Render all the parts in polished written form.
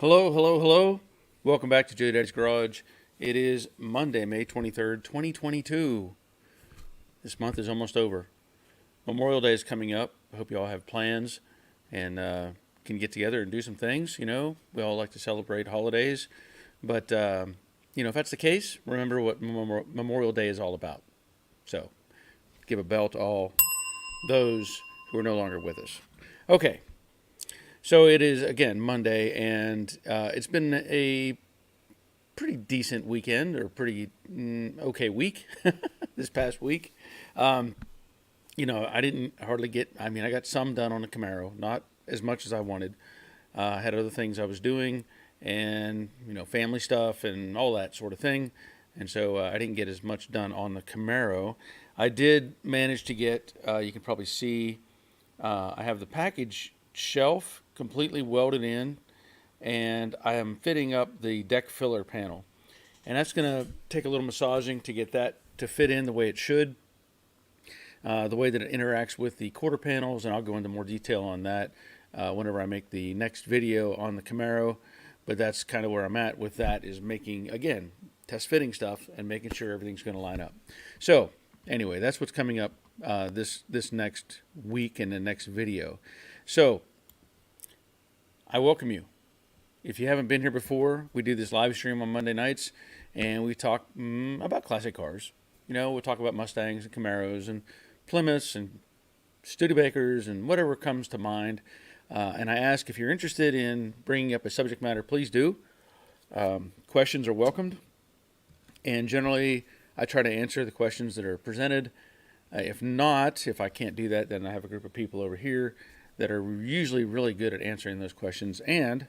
Hello, hello, hello. Welcome back to Joe Daddy's Garage. It is Monday, May 23rd, 2022. This month is almost over. Memorial Day is coming up. I hope you all have plans and can get together and do some things. You know, we all like to celebrate holidays. But, if that's the case, remember what Memorial Day is all about. So, give a bell to all those who are no longer with us. Okay, so it is again Monday, and it's been a pretty decent weekend, or pretty okay week this past week. Um, I didn't hardly get. I mean, I got some done on the Camaro, not as much as I wanted. I had other things I was doing, and family stuff and all that sort of thing, and so I didn't get as much done on the Camaro. I did manage to get. You can probably see. I have the package shelf completely welded in, and I am fitting up the deck filler panel. And that's going to take a little massaging to get that to fit in the way it should, the way that it interacts with the quarter panels, and I'll go into more detail on that whenever I make the next video on the Camaro. But that's kind of where I'm at with that, is making, again, test fitting stuff and making sure everything's going to line up. So anyway, that's what's coming up this next week in the next video. So I welcome you. If you haven't been here before, we do this live stream on Monday nights, and we talk about classic cars. We'll talk about Mustangs and Camaros and Plymouths and Studebakers and whatever comes to mind. And I ask, if you're interested in bringing up a subject matter, please do. Questions are welcomed. And generally, I try to answer the questions that are presented. If I can't do that, then I have a group of people over here that are usually really good at answering those questions. And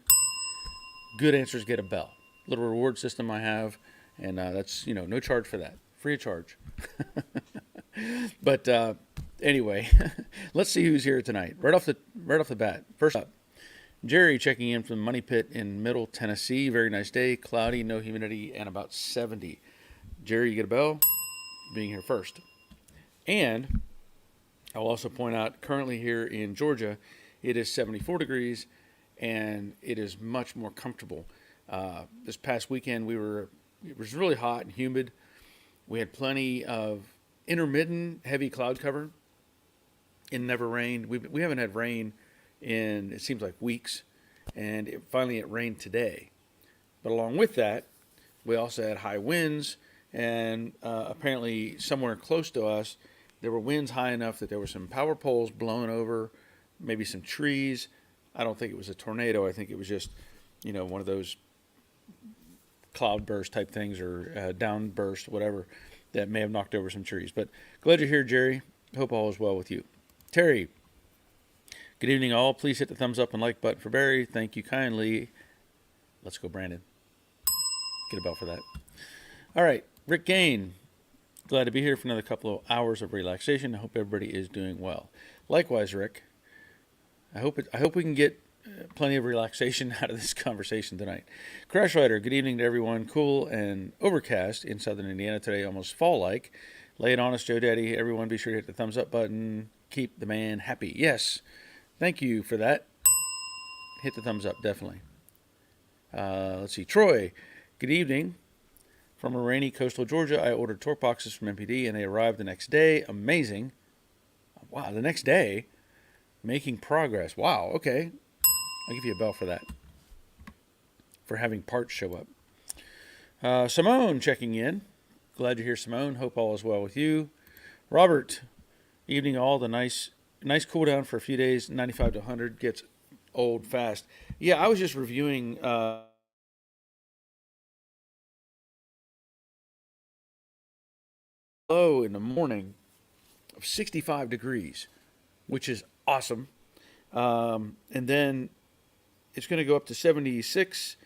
good answers get a bell. Little reward system I have, and that's no charge for that, free of charge. But anyway, let's see who's here tonight. Right off the bat, first up, Jerry checking in from Money Pit in Middle Tennessee. Very nice day, cloudy, no humidity, and about 70. Jerry, you get a bell, being here first. And I'll also point out, currently here in Georgia, it is 74 degrees, and it is much more comfortable. This past weekend, it was really hot and humid. We had plenty of intermittent heavy cloud cover. It never rained. We haven't had rain in, it seems like, weeks, and finally it rained today. But along with that, we also had high winds, and apparently somewhere close to us, there were winds high enough that there were some power poles blown over, maybe some trees. I don't think it was a tornado. I think it was just, one of those cloud burst type things, or down burst, whatever, that may have knocked over some trees. But glad you're here, Jerry. Hope all is well with you. Terry, good evening, all. Please hit the thumbs up and like button for Barry. Thank you kindly. Let's go, Brandon. Get a bell for that. All right, Rick Gain. Glad to be here for another couple of hours of relaxation. I hope everybody is doing well. Likewise, Rick. I hope we can get plenty of relaxation out of this conversation tonight. Crash Rider, good evening to everyone. Cool and overcast in southern Indiana today, almost fall-like. Lay it on us, Joe Daddy. Everyone be sure to hit the thumbs up button. Keep the man happy. Yes, thank you for that. Hit the thumbs up, definitely. Let's see. Troy, good evening. From a rainy coastal Georgia, I ordered torque boxes from MPD, and they arrived the next day. Amazing. Wow, the next day? Making progress. Wow, okay. I'll give you a bell for that, for having parts show up. Simone checking in. Glad you're here, Simone. Hope all is well with you. Robert, evening all. The nice cool down for a few days. 95 to 100 gets old fast. Yeah, I was just reviewing low in the morning of 65 degrees, which is awesome. And then it's going to go up to 76.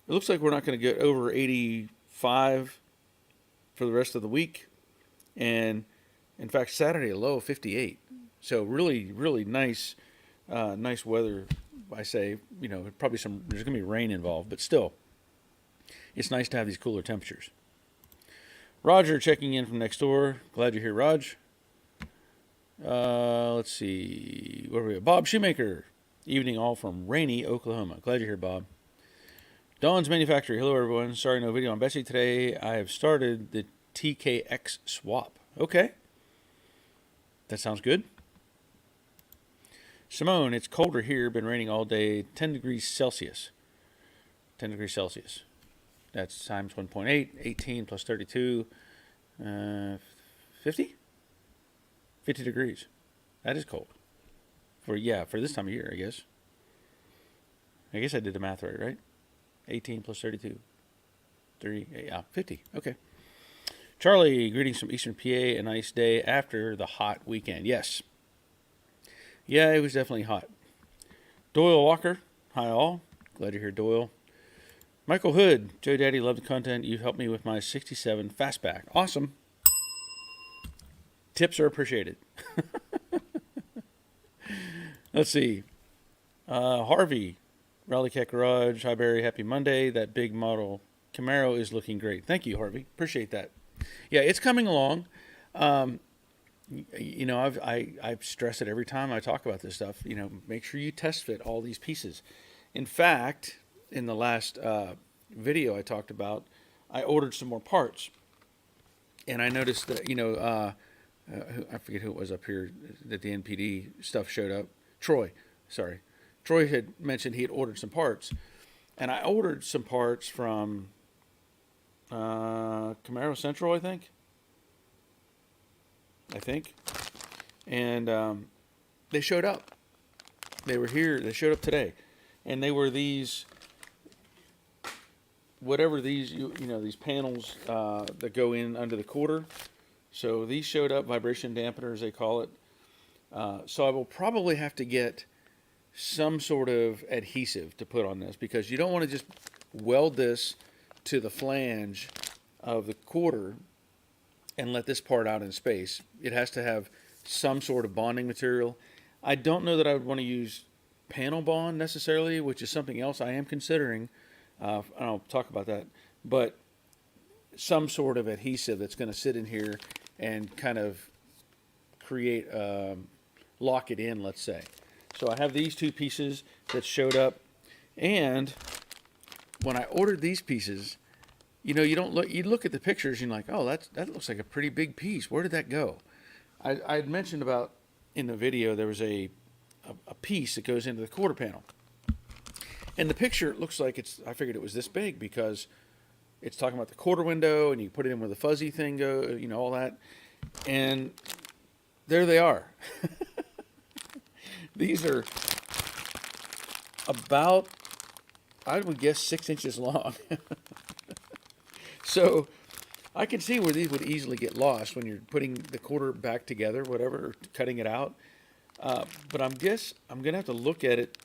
It looks like we're not going to get over 85 for the rest of the week. And in fact, Saturday, a low of 58. So really, really nice weather. I say, probably there's going to be rain involved, but still, it's nice to have these cooler temperatures. Roger checking in from next door. Glad you're here, Raj. Let's see. Where are we at? Bob Shoemaker. Evening all from rainy Oklahoma. Glad you're here, Bob. Dawn's Manufacturer. Hello, everyone. Sorry, no video on Betsy today. I have started the TKX swap. Okay. That sounds good. Simone, it's colder here. Been raining all day. 10 degrees Celsius. 10 degrees Celsius. That's times 1.8. 18 plus 32. 50? 50 degrees. That is cold. For this time of year, I guess. I guess I did the math right? 18 plus 32. 50. Okay. Charlie, greetings from Eastern PA. A nice day after the hot weekend. Yes. Yeah, it was definitely hot. Doyle Walker, hi all. Glad you're here, Doyle. Michael Hood, Joe Daddy, love the content. You've helped me with my 67 fastback. Awesome. Tips are appreciated. Let's see. Harvey, Rally Cat Garage. Hi, Barry. Happy Monday. That big model Camaro is looking great. Thank you, Harvey. Appreciate that. Yeah, it's coming along. I've stressed it every time I talk about this stuff. Make sure you test fit all these pieces. In fact, in the last video I talked about, I ordered some more parts, and I noticed that I forget who it was up here that the NPD stuff showed up. Troy had mentioned he had ordered some parts, and I ordered some parts from Camaro Central, I think, and they showed up. They were here. They showed up today, and they were these, these panels that go in under the quarter. So these showed up, vibration dampeners they call it. So I will probably have to get some sort of adhesive to put on this, because you don't want to just weld this to the flange of the quarter and let this part out in space. It has to have some sort of bonding material. I don't know that I would want to use panel bond necessarily, which is something else I am considering. I'll talk about that. But some sort of adhesive that's going to sit in here and kind of create, lock it in, let's say. So I have these two pieces that showed up. And when I ordered these pieces, you look at the pictures and you're like, oh, that looks like a pretty big piece. Where did that go? I had mentioned about in the video there was a piece that goes into the quarter panel. And the picture looks like I figured it was this big because it's talking about the quarter window and you put it in where the fuzzy thing go, all that. And there they are. These are about, I would guess, 6 inches long. So I can see where these would easily get lost when you're putting the quarter back together, whatever, or cutting it out. But I'm going to have to look at it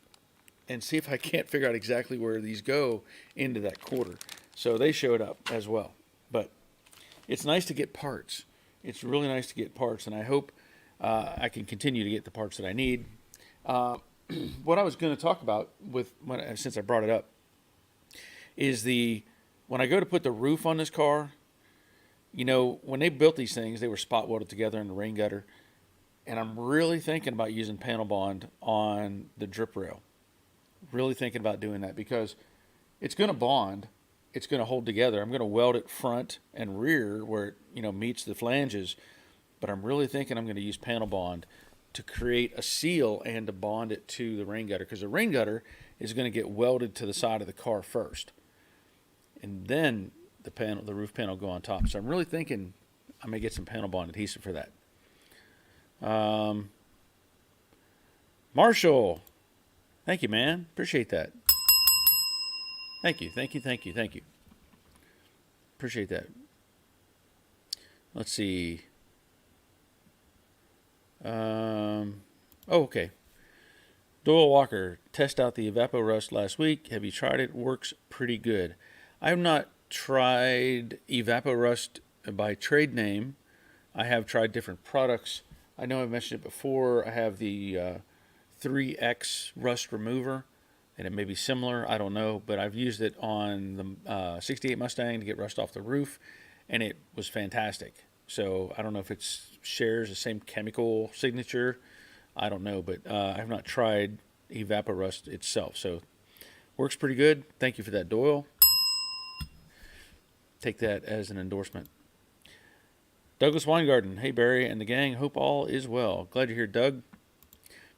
and see if I can't figure out exactly where these go into that quarter. So they showed up as well. But it's nice to get parts. It's really nice to get parts, and I hope I can continue to get the parts that I need. What I was going to talk about since I brought it up is when I go to put the roof on this car, when they built these things, they were spot welded together in the rain gutter, and I'm really thinking about using panel bond on the drip rail. Really thinking about doing that because it's going to bond, it's going to hold together. I'm going to weld it front and rear where it meets the flanges, but I'm really thinking I'm going to use panel bond to create a seal and to bond it to the rain gutter, because the rain gutter is going to get welded to the side of the car first, and then the roof panel go on top. So I'm really thinking I may get some panel bond adhesive for that. Marshall, thank you, man. Appreciate that. Thank you. Appreciate that. Let's see. Okay. Doyle Walker, test out the EvapoRust last week. Have you tried it? Works pretty good. I have not tried EvapoRust by trade name. I have tried different products. I know I've mentioned it before. I have the 3X rust remover, and it may be similar. I don't know, but I've used it on the 68 Mustang to get rust off the roof, and it was fantastic. So I don't know if it shares the same chemical signature. I don't know, but I have not tried EvapoRust itself. So Works pretty good. Thank you for that, Doyle. Take that as an endorsement. Douglas Weingarten. Hey, Barry and the gang. Hope all is well. Glad you're here, Doug.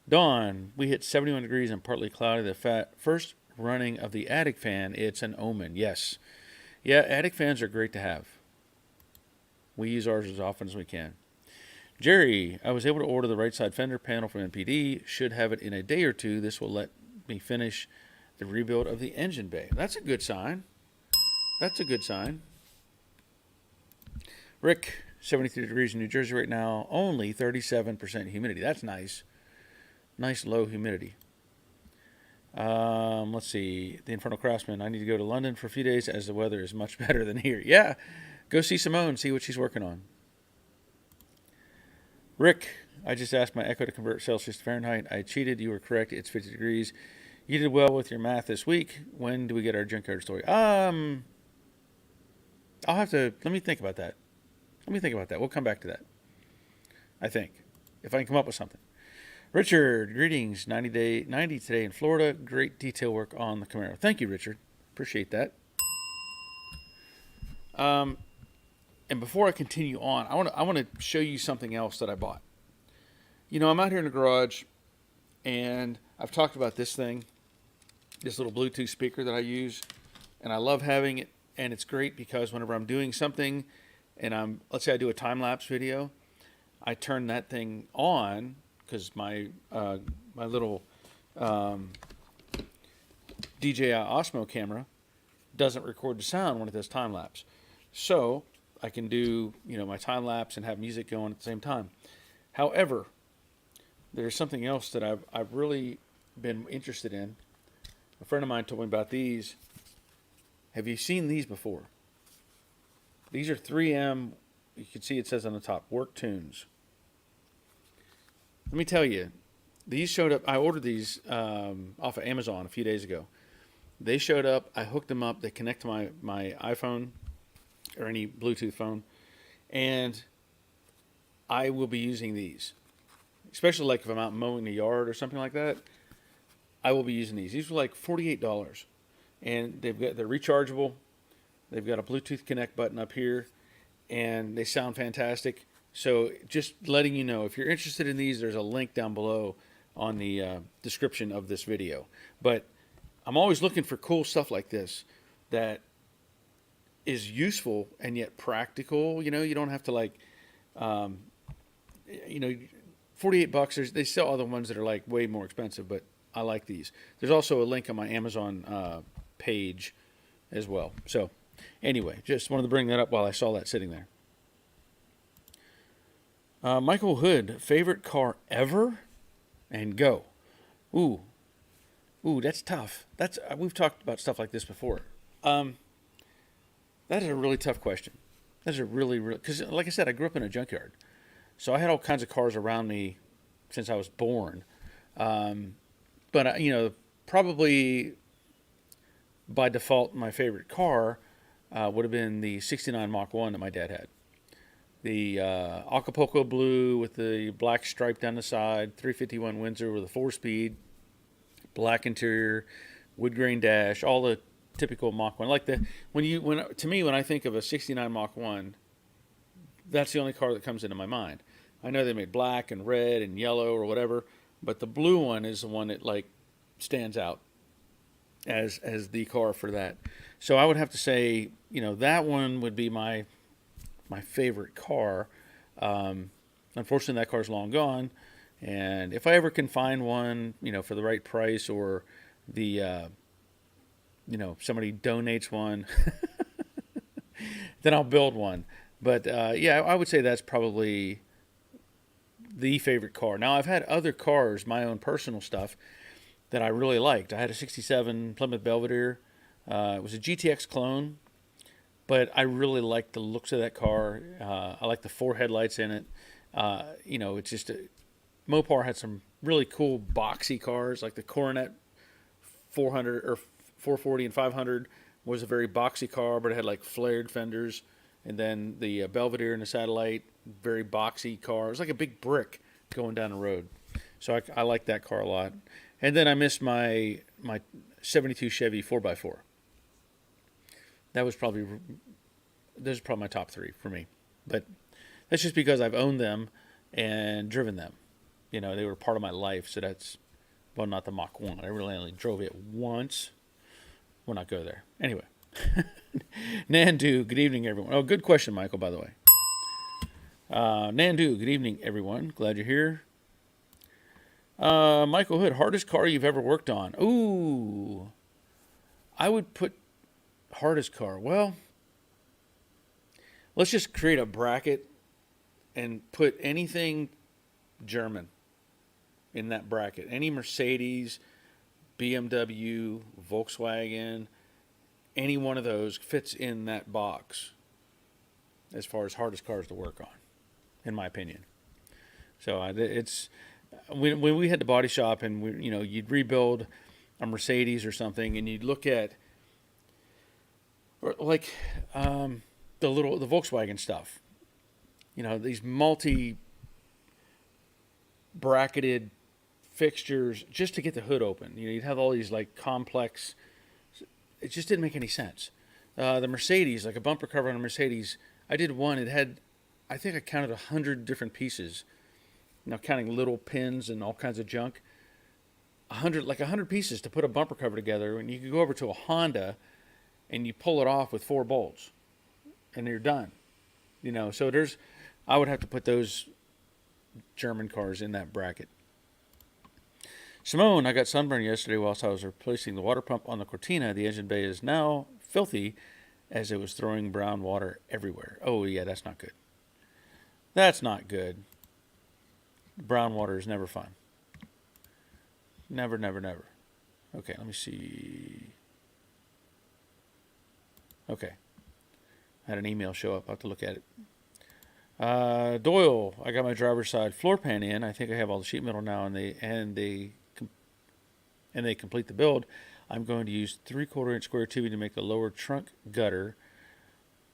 Dawn. We hit 71 degrees and partly cloudy. The first running of the attic fan. It's an omen. Yes. Yeah, attic fans are great to have. We use ours as often as we can. Jerry. I was able to order the right side fender panel from NPD. Should have it in a day or two. This will let me finish the rebuild of the engine bay. That's a good sign. That's a good sign. Rick. 73 degrees in New Jersey right now. Only 37% humidity. That's nice. Nice low humidity. Let's see. The Infernal Craftsman. I need to go to London for a few days as the weather is much better than here. Yeah. Go see Simone. See what she's working on. Rick. I just asked my Echo to convert Celsius to Fahrenheit. I cheated. You were correct. It's 50 degrees. You did well with your math this week. When do we get our junkyard story? I'll have to. Let me think about that. We'll come back to that. I think. If I can come up with something. Richard, greetings. 90 today in Florida. Great detail work on the Camaro. Thank you, Richard. Appreciate that. And before I continue on, I want to show you something else that I bought. You know, I'm out here in the garage, and I've talked about this thing, this little Bluetooth speaker that I use, and I love having it, and it's great because whenever I'm doing something, and let's say I do a time-lapse video, I turn that thing on because my little DJI Osmo camera doesn't record the sound when it does time-lapse. So I can do, my time-lapse and have music going at the same time. However, there's something else that I've really been interested in. A friend of mine told me about these. Have you seen these before? These are 3M. You can see it says on the top, Work Tunes. Let me tell you, these showed up. I ordered these off of Amazon a few days ago. They showed up. I hooked them up. They connect to my iPhone or any Bluetooth phone. And I will be using these. Especially like if I'm out mowing the yard or something like that. I will be using these. These were like $48. And they're rechargeable. They've got a Bluetooth Connect button up here, and they sound fantastic. So just letting you know, if you're interested in these, there's a link down below on the description of this video. But I'm always looking for cool stuff like this that is useful and yet practical. You don't have to $48. They sell other ones that are like way more expensive, but I like these. There's also a link on my Amazon page as well. So anyway, just wanted to bring that up while I saw that sitting there. Michael Hood, favorite car ever? And go. Ooh, that's tough. We've talked about stuff like this before. That is a really tough question. That is a really, because like I said, I grew up in a junkyard. So I had all kinds of cars around me since I was born. But, probably by default, my favorite car would have been the 69 Mach 1 that my dad had. The Acapulco blue with the black stripe down the side, 351 Windsor with a 4-speed, black interior, wood grain dash, all the typical Mach 1. Like when I think of a 69 Mach 1, that's the only car that comes into my mind. I know they made black and red and yellow or whatever, but the blue one is the one that stands out as the car for that. So I would have to say, that one would be my favorite car. Unfortunately, that car's long gone. And if I ever can find one, for the right price, or the, somebody donates one, then I'll build one. But I would say that's probably the favorite car. Now, I've had other cars, my own personal stuff, that I really liked. I had a 67 Plymouth Belvedere. It was a GTX clone, but I really liked the looks of that car. I like the 4 headlights in it. It's just Mopar had some really cool boxy cars, like the Coronet 400 or 440 and 500 was a very boxy car, but it had flared fenders. And then the Belvedere and the Satellite, very boxy car. It was like a big brick going down the road. So I like that car a lot. And then I missed my 72 Chevy 4x4. That was probably those are probably my top three for me. But that's just because I've owned them and driven them. You know, they were part of my life. So that's, well, not the Mach 1. I really only drove it once. We'll not go there. Anyway. Nandu, good evening, everyone. Oh, good question, Michael, by the way. Nandu, good evening, everyone. Glad you're here. Michael Hood, hardest car you've ever worked on? Ooh. I would put hardest car. Well, let's just create a bracket and put anything German in that bracket. Any Mercedes, BMW, Volkswagen, any one of those fits in that box as far as hardest cars to work on, in my opinion. So it's when we had the body shop and you'd rebuild a Mercedes or something, and you'd look at like the Volkswagen stuff. You know, these multi bracketed fixtures just to get the hood open. You know, you'd have all these like complex. It just didn't make any sense. The Mercedes, like a bumper cover on a Mercedes, I did one. It had, I think I counted 100 different pieces. Now counting little pins and all kinds of junk. 100 pieces to put a bumper cover together. And you could go over to a Honda, and you pull it off with 4 bolts, and you're done. You know, so I would have to put those German cars in that bracket. Simone, I got sunburned yesterday whilst I was replacing the water pump on the Cortina. The engine bay is now filthy as it was throwing brown water everywhere. Oh, yeah, that's not good. That's not good. Brown water is never fun. Never, never, never. Okay, let me see. Okay. I had an email show up. I'll have to look at it. Doyle, I got my driver's side floor pan in. I think I have all the sheet metal now, and they complete the build. I'm going to use 3/4 inch square tubing to make the lower trunk gutter.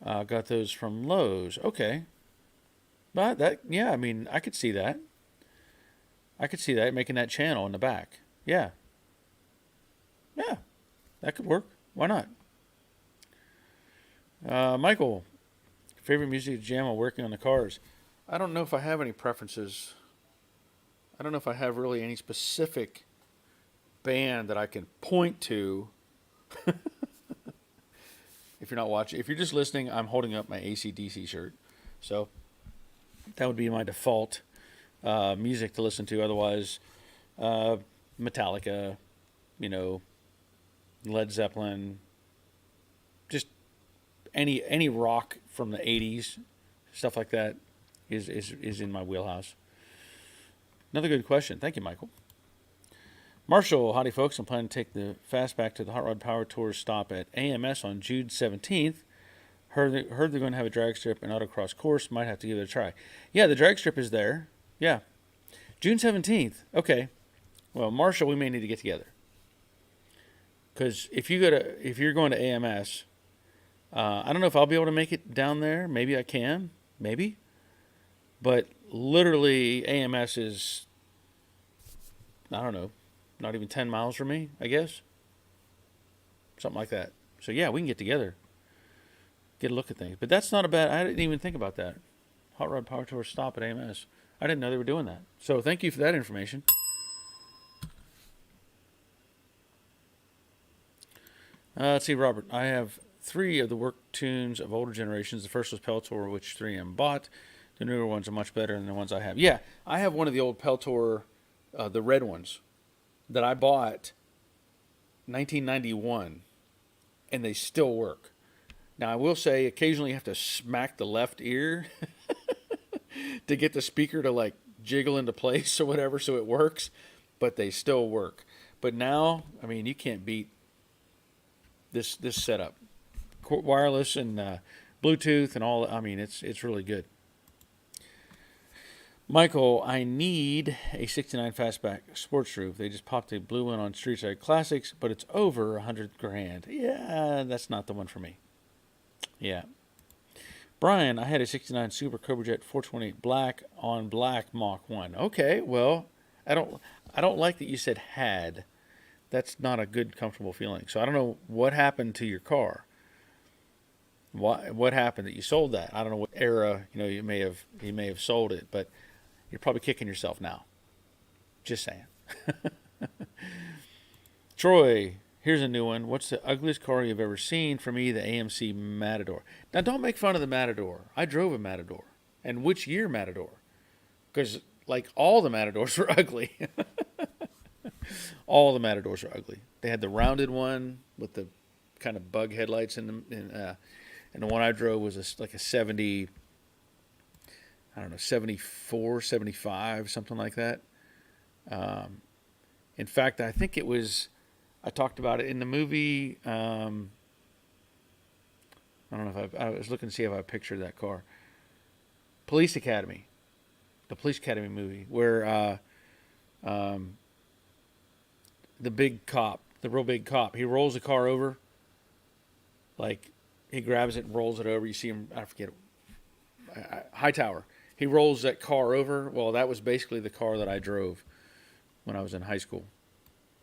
Got those from Lowe's. Okay. But I mean, I could see that. Making that channel in the back. Yeah. Yeah. That could work. Why not? Michael, favorite music to jam while working on the cars? I don't know if I have any preferences. I don't know if I have really any specific band that I can point to. If you're not watching, if you're just listening, I'm holding up my AC/DC shirt. So that would be my default music to listen to. Otherwise, Metallica, Led Zeppelin, just any rock from the 80s, stuff like that is in my wheelhouse. Another good question. Thank you, Michael. Marshall, howdy folks. I'm planning to take the Fastback to the Hot Rod Power Tour stop at AMS on June 17th. Heard they're going to have a drag strip and autocross course. Might have to give it a try. Yeah, the drag strip is there. Yeah. June 17th. Okay. Well, Marshall, we may need to get together. Because if you're going to AMS, I don't know if I'll be able to make it down there. Maybe I can. Maybe. But literally, AMS is, I don't know, not even 10 miles from me, I guess. Something like that. So, yeah, we can get together. Get a look at things. But that's not a bad, I didn't even think about that. Hot Rod Power Tour stop at AMS. I didn't know they were doing that. So, thank you for that information. Let's see, Robert. I have 3 of the work tunes of older generations. The first was Peltor, which 3M bought. The newer ones are much better than the ones I have. Yeah, I have one of the old Peltor, the red ones, that I bought 1991, and they still work. Now, I will say, occasionally you have to smack the left ear to get the speaker to, like, jiggle into place or whatever so it works, but they still work. But now, I mean, you can't beat this setup. Wireless and Bluetooth and all. I mean, it's really good. Michael, I need a 69 Fastback sports roof. They just popped a blue one on Street Side Classics, but it's over $100,000. Yeah, that's not the one for me. Yeah. Brian, I had a 69 Super Cobra Jet 428 black on black Mach 1. Okay, well, I don't I don't like that you said had. That's not a good comfortable feeling. So I don't know what happened to your car. What happened that you sold that? I don't know what era, you may have sold it, but you're probably kicking yourself now. Just saying. Troy, here's a new one. What's the ugliest car you've ever seen? For me, the AMC Matador. Now, don't make fun of the Matador. I drove a Matador. And which year Matador? Because, like, all the Matadors were ugly. All the Matadors were ugly. They had the rounded one with the kind of bug headlights in them. And the one I drove was like a 70, I don't know, 74, 75, something like that. In fact, I think it was, I talked about it in the movie. I don't know if I was looking to see if I pictured that car. Police Academy, the Police Academy movie, where the big cop, the real big cop, he rolls the car over. Like, he grabs it and rolls it over. You see him, I forget, Hightower. He rolls that car over. Well, that was basically the car that I drove when I was in high school,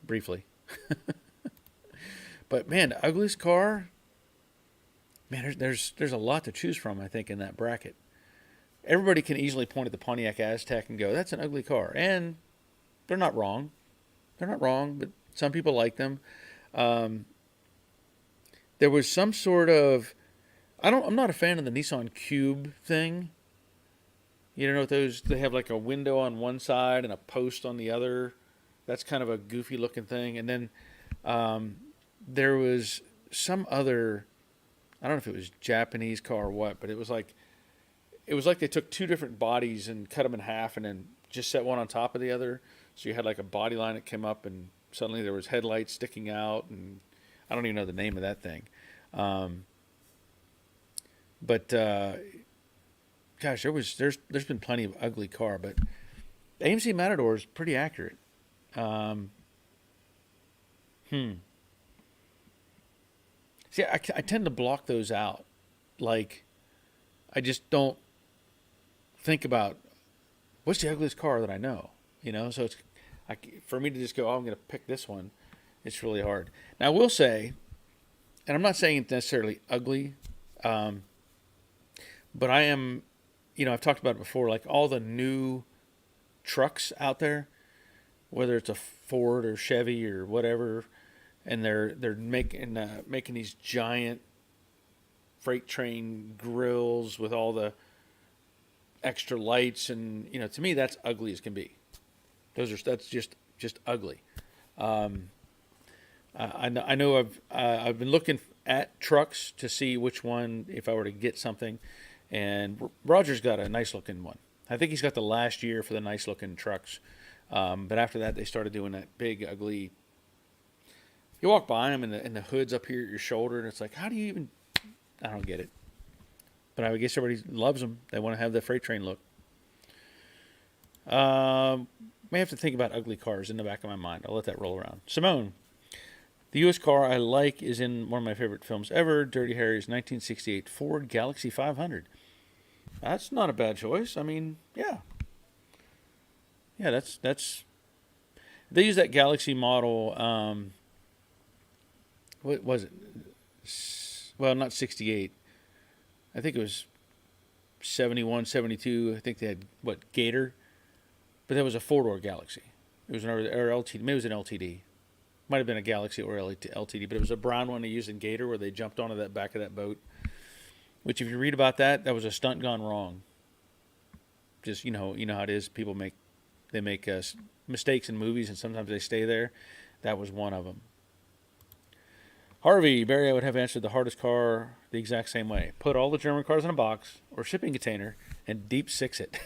briefly. But man, the ugliest car, man, there's a lot to choose from, I think, in that bracket. Everybody can easily point at the Pontiac Aztec and go, that's an ugly car. And they're not wrong. They're not wrong, but some people like them. There was some sort of, I'm not a fan of the Nissan Cube thing. You know what those, they have like a window on one side and a post on the other. That's kind of a goofy looking thing. And then there was some other, I don't know if it was Japanese car or what, but it was like they took two different bodies and cut them in half and then just set one on top of the other. So you had like a body line that came up and suddenly there was headlights sticking out, and I don't even know the name of that thing. But gosh, there's been plenty of ugly car, but the AMC Matador is pretty accurate. See, I tend to block those out. Like, I just don't think about what's the ugliest car that I know. So it's for me to just go, oh, I'm going to pick this one. It's really hard. Now, I will say, and I'm not saying it's necessarily ugly, but I am, I've talked about it before, like all the new trucks out there, whether it's a Ford or Chevy or whatever, and they're making these giant freight train grills with all the extra lights, and to me that's ugly as can be. That's just ugly. I know I've been looking at trucks to see which one, if I were to get something, and Roger's got a nice looking one. I think he's got the last year for the nice looking trucks, but after that they started doing that big ugly. You walk by them and the hood's up here at your shoulder, and it's like, how do you even? I don't get it. But I guess everybody loves them. They want to have the freight train look. May have to think about ugly cars in the back of my mind. I'll let that roll around. Simone, the U.S. car I like is in one of my favorite films ever, Dirty Harry's 1968 Ford Galaxy 500. That's not a bad choice. I mean, yeah. Yeah, that's. They use that Galaxy model. What was it? Well, not 68. I think it was 71, 72. I think they had, Gator? But that was a four-door Galaxy. It was an LTD. Maybe it was an LTD. Might have been a Galaxy or LTD, but it was a brown one they used in Gator where they jumped onto that back of that boat. Which, if you read about that was a stunt gone wrong. Just, you know how it is. People make mistakes in movies, and sometimes they stay there. That was one of them. Harvey, Barry, I would have answered the hardest car the exact same way. Put all the German cars in a box or shipping container and deep six it.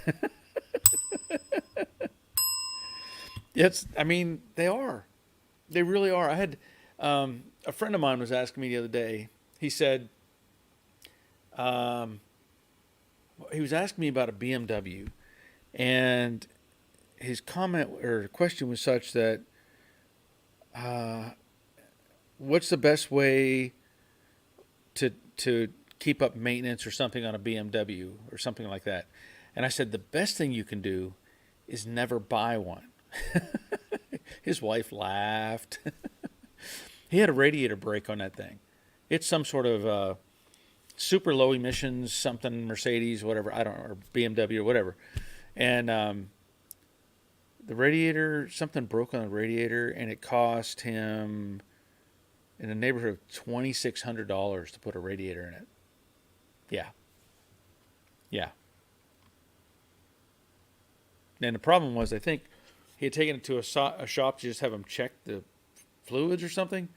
They are. They really are. I had a friend of mine was asking me the other day. He said, he was asking me about a BMW, and his comment or question was such that, what's the best way to keep up maintenance or something on a BMW or something like that? And I said, the best thing you can do is never buy one. His wife laughed. He had a radiator brake on that thing. It's some sort of super low emissions, something Mercedes, whatever, I don't know, or BMW or whatever. And the radiator, something broke on the radiator, and it cost him in the neighborhood of $2,600 to put a radiator in it. Yeah. Yeah. And the problem was, I think he had taken it to a shop to just have him check the fluids or something,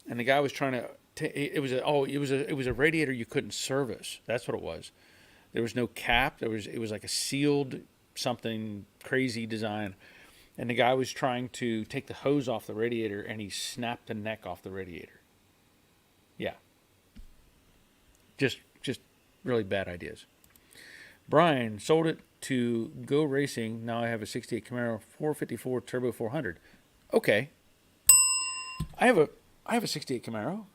and the guy was trying to. It was a radiator you couldn't service. That's what it was. There was no cap. It was like a sealed something crazy design, and the guy was trying to take the hose off the radiator, and he snapped the neck off the radiator. Yeah. Just really bad ideas. Brian sold it to Go Racing. Now I have a 68 Camaro 454 Turbo 400. Okay. I have a 68 Camaro.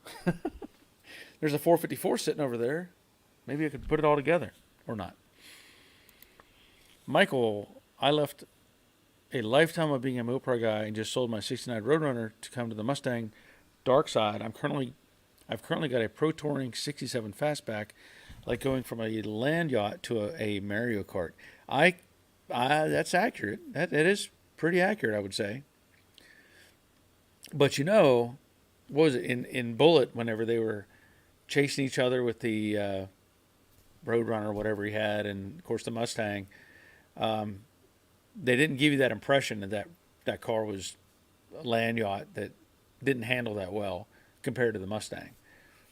There's a 454 sitting over there. Maybe I could put it all together or not. Michael, I left a lifetime of being a Mopar guy and just sold my 69 Roadrunner to come to the Mustang dark side. I've currently got a Pro Touring 67 Fastback, like going from a land yacht to a Mario Kart. That's accurate. That is pretty accurate, I would say. But what was it in Bullet, whenever they were chasing each other with the Roadrunner or whatever he had, and of course the Mustang, they didn't give you that impression that car was a land yacht that didn't handle that well compared to the Mustang.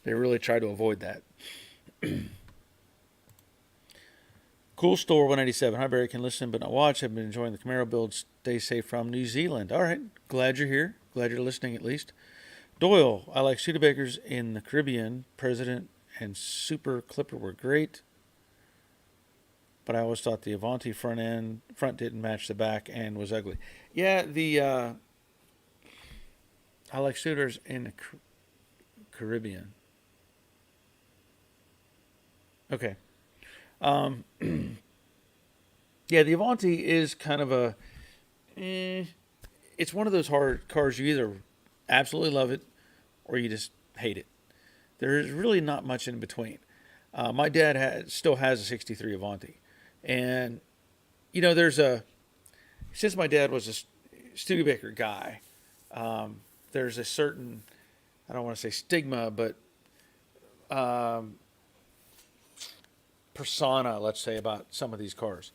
They really tried to avoid that. Cool Store 187. Hi, Barry. Can listen but not watch. I've been enjoying the Camaro build. Stay safe from New Zealand. All right. Glad you're here. Glad you're listening at least. Doyle. I like Studebakers in the Caribbean. President and Super Clipper were great. But I always thought the Avanti front didn't match the back and was ugly. Yeah, I like Studers in the Caribbean. Okay. Yeah, the Avanti is kind of it's one of those hard cars. You either absolutely love it or you just hate it. There's really not much in between. My dad still has a 63 Avanti. And, since my dad was a Studebaker guy, there's a certain, I don't want to say stigma, but persona, let's say, about some of these cars.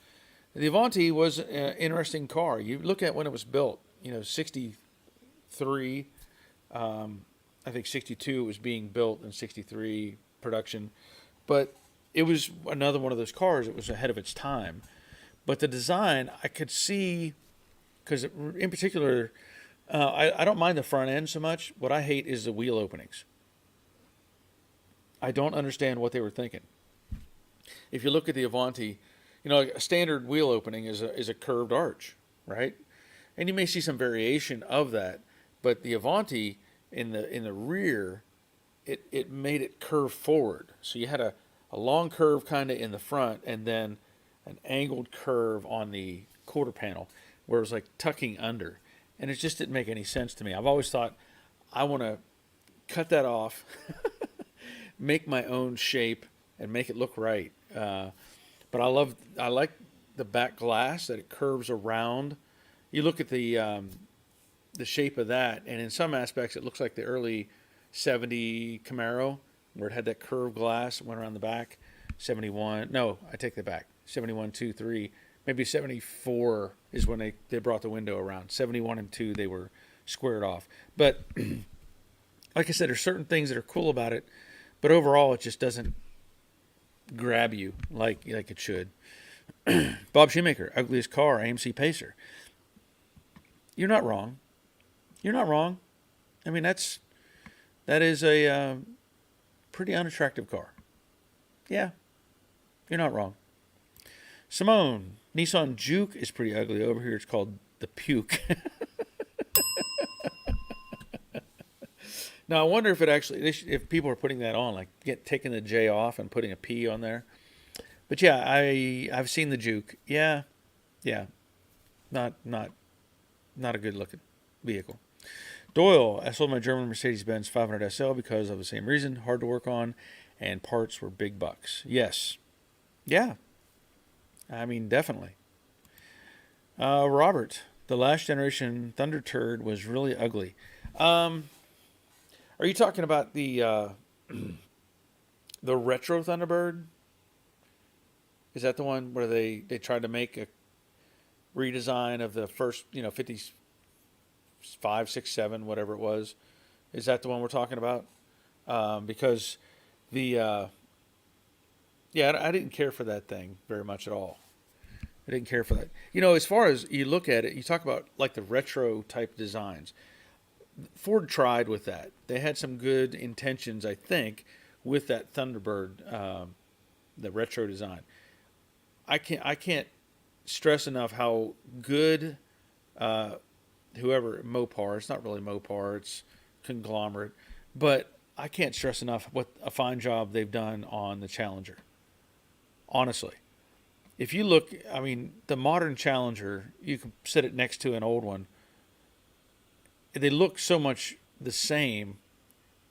The Avanti was an interesting car. You look at when it was built, 63, I think 62 was being built in 63 production, but it was another one of those cars. It was ahead of its time. But the design, I could see, because in particular, I don't mind the front end so much. What I hate is the wheel openings. I don't understand what they were thinking. If you look at the Avanti, a standard wheel opening is a curved arch, right? And you may see some variation of that, but the Avanti in the rear, it made it curve forward. So you had a long curve kind of in the front, and then an angled curve on the quarter panel, where it was like tucking under, and it just didn't make any sense to me. I've always thought, I want to cut that off, make my own shape, and make it look right. But I like the back glass that it curves around. You look at the shape of that, and in some aspects it looks like the early 70 Camaro, where it had that curved glass that went around the back. 71, no, I take that back. 71, 2, 3, maybe 74 is when they brought the window around. 71 and 2, they were squared off. But like I said, there's certain things that are cool about it, but overall it just doesn't grab you like it should. Bob Shoemaker, ugliest car, AMC Pacer. You're not wrong. I mean, that is a pretty unattractive car. Yeah, you're not wrong. Simone, Nissan Juke is pretty ugly. Over here it's called the Puke. Now, I wonder if if people are putting that on, like taking the J off and putting a P on there. But yeah, I've seen the Juke. Yeah. Not a good looking vehicle. Doyle, I sold my German Mercedes-Benz 500 SL because of the same reason, hard to work on, and parts were big bucks. Yes. Yeah. I mean, definitely. Robert, the last generation Thunder Turd was really ugly. Um, are you talking about the retro Thunderbird? Is that the one where they tried to make a redesign of the first, 55, 6, 7, whatever it was? Is that the one we're talking about? Because the yeah, I didn't care for that thing very much at all. I didn't care for that. As far as you look at it, you talk about like the retro type designs. Ford tried with that. They had some good intentions, I think, with that Thunderbird, the retro design. I can't stress enough how good whoever Mopar. It's not really Mopar. It's conglomerate, but I can't stress enough what a fine job they've done on the Challenger. Honestly, if you look, I mean, the modern Challenger, you can sit it next to an old one. They look so much the same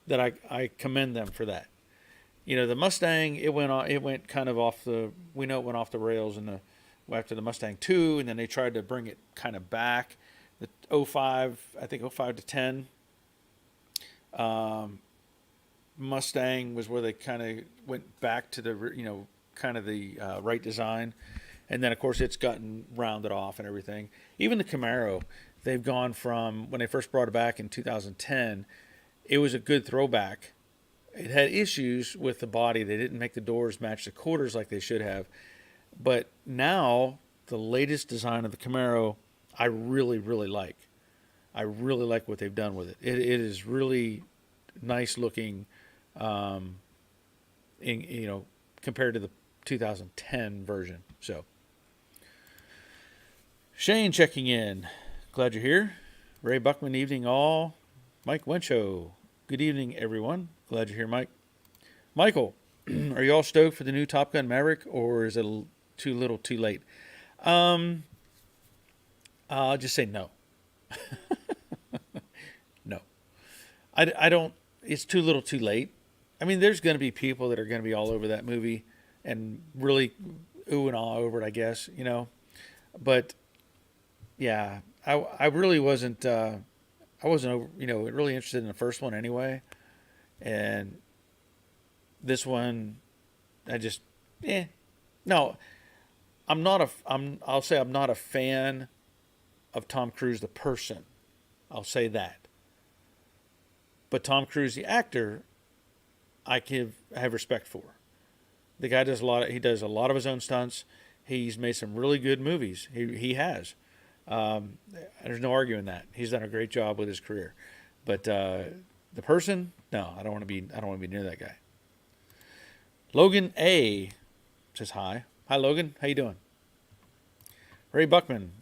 that I commend them for that. The Mustang, it went kind of off the, we know it went off the rails after the Mustang 2, and then they tried to bring it kind of back. The '05, I think '05 to 10, Mustang was where they kind of went back to the, kind of the right design. And then, of course, it's gotten rounded off and everything. Even the Camaro, they've gone from, when they first brought it back in 2010, it was a good throwback. It had issues with the body. They didn't make the doors match the quarters like they should have. But now, the latest design of the Camaro, I really, really like. I really like what they've done with it. It is really nice looking, compared to the 2010 version. So, Shane checking in. Glad you're here. Ray Buckman, evening all. Mike Wencho. Good evening, everyone. Glad you're here, Mike. Michael, are you all stoked for the new Top Gun Maverick, or is it too little too late? I'll just say no. No. I don't, it's too little too late. I mean, there's going to be people that are going to be all over that movie and really ooh and ah over it, I guess, But, yeah, I really wasn't, I wasn't, really interested in the first one anyway. And this one, I just, No, I'll say I'm not a fan of Tom Cruise, the person. I'll say that. But Tom Cruise, the actor, I have respect for. The guy does he does a lot of his own stunts. He's made some really good movies. He has. There's no arguing that. He's done a great job with his career. But the person, no, I don't want to be near that guy. Logan A says hi. Hi Logan, how you doing? Ray Buckman,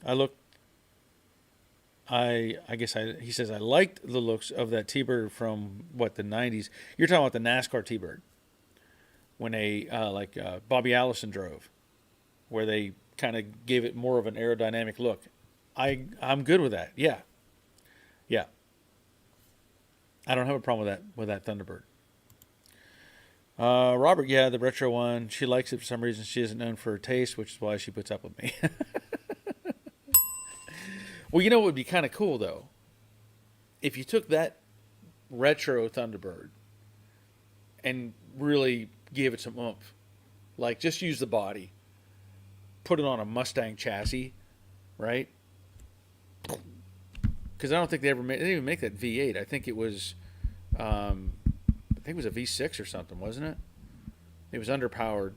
he says I liked the looks of that T-Bird from the 90s. You're talking about the NASCAR T-Bird when Bobby Allison drove, where they kind of gave it more of an aerodynamic look. I'm good with that. Yeah. I don't have a problem with that Thunderbird. Robert, yeah, the retro one. She likes it for some reason. She isn't known for her taste, which is why she puts up with me. Well, what would be kind of cool, though? If you took that retro Thunderbird and really gave it some oomph. Like, just use the body. Put it on a Mustang chassis, right? Because I don't think they didn't even make that V8. I think it was, a V6 or something, wasn't it? It was underpowered.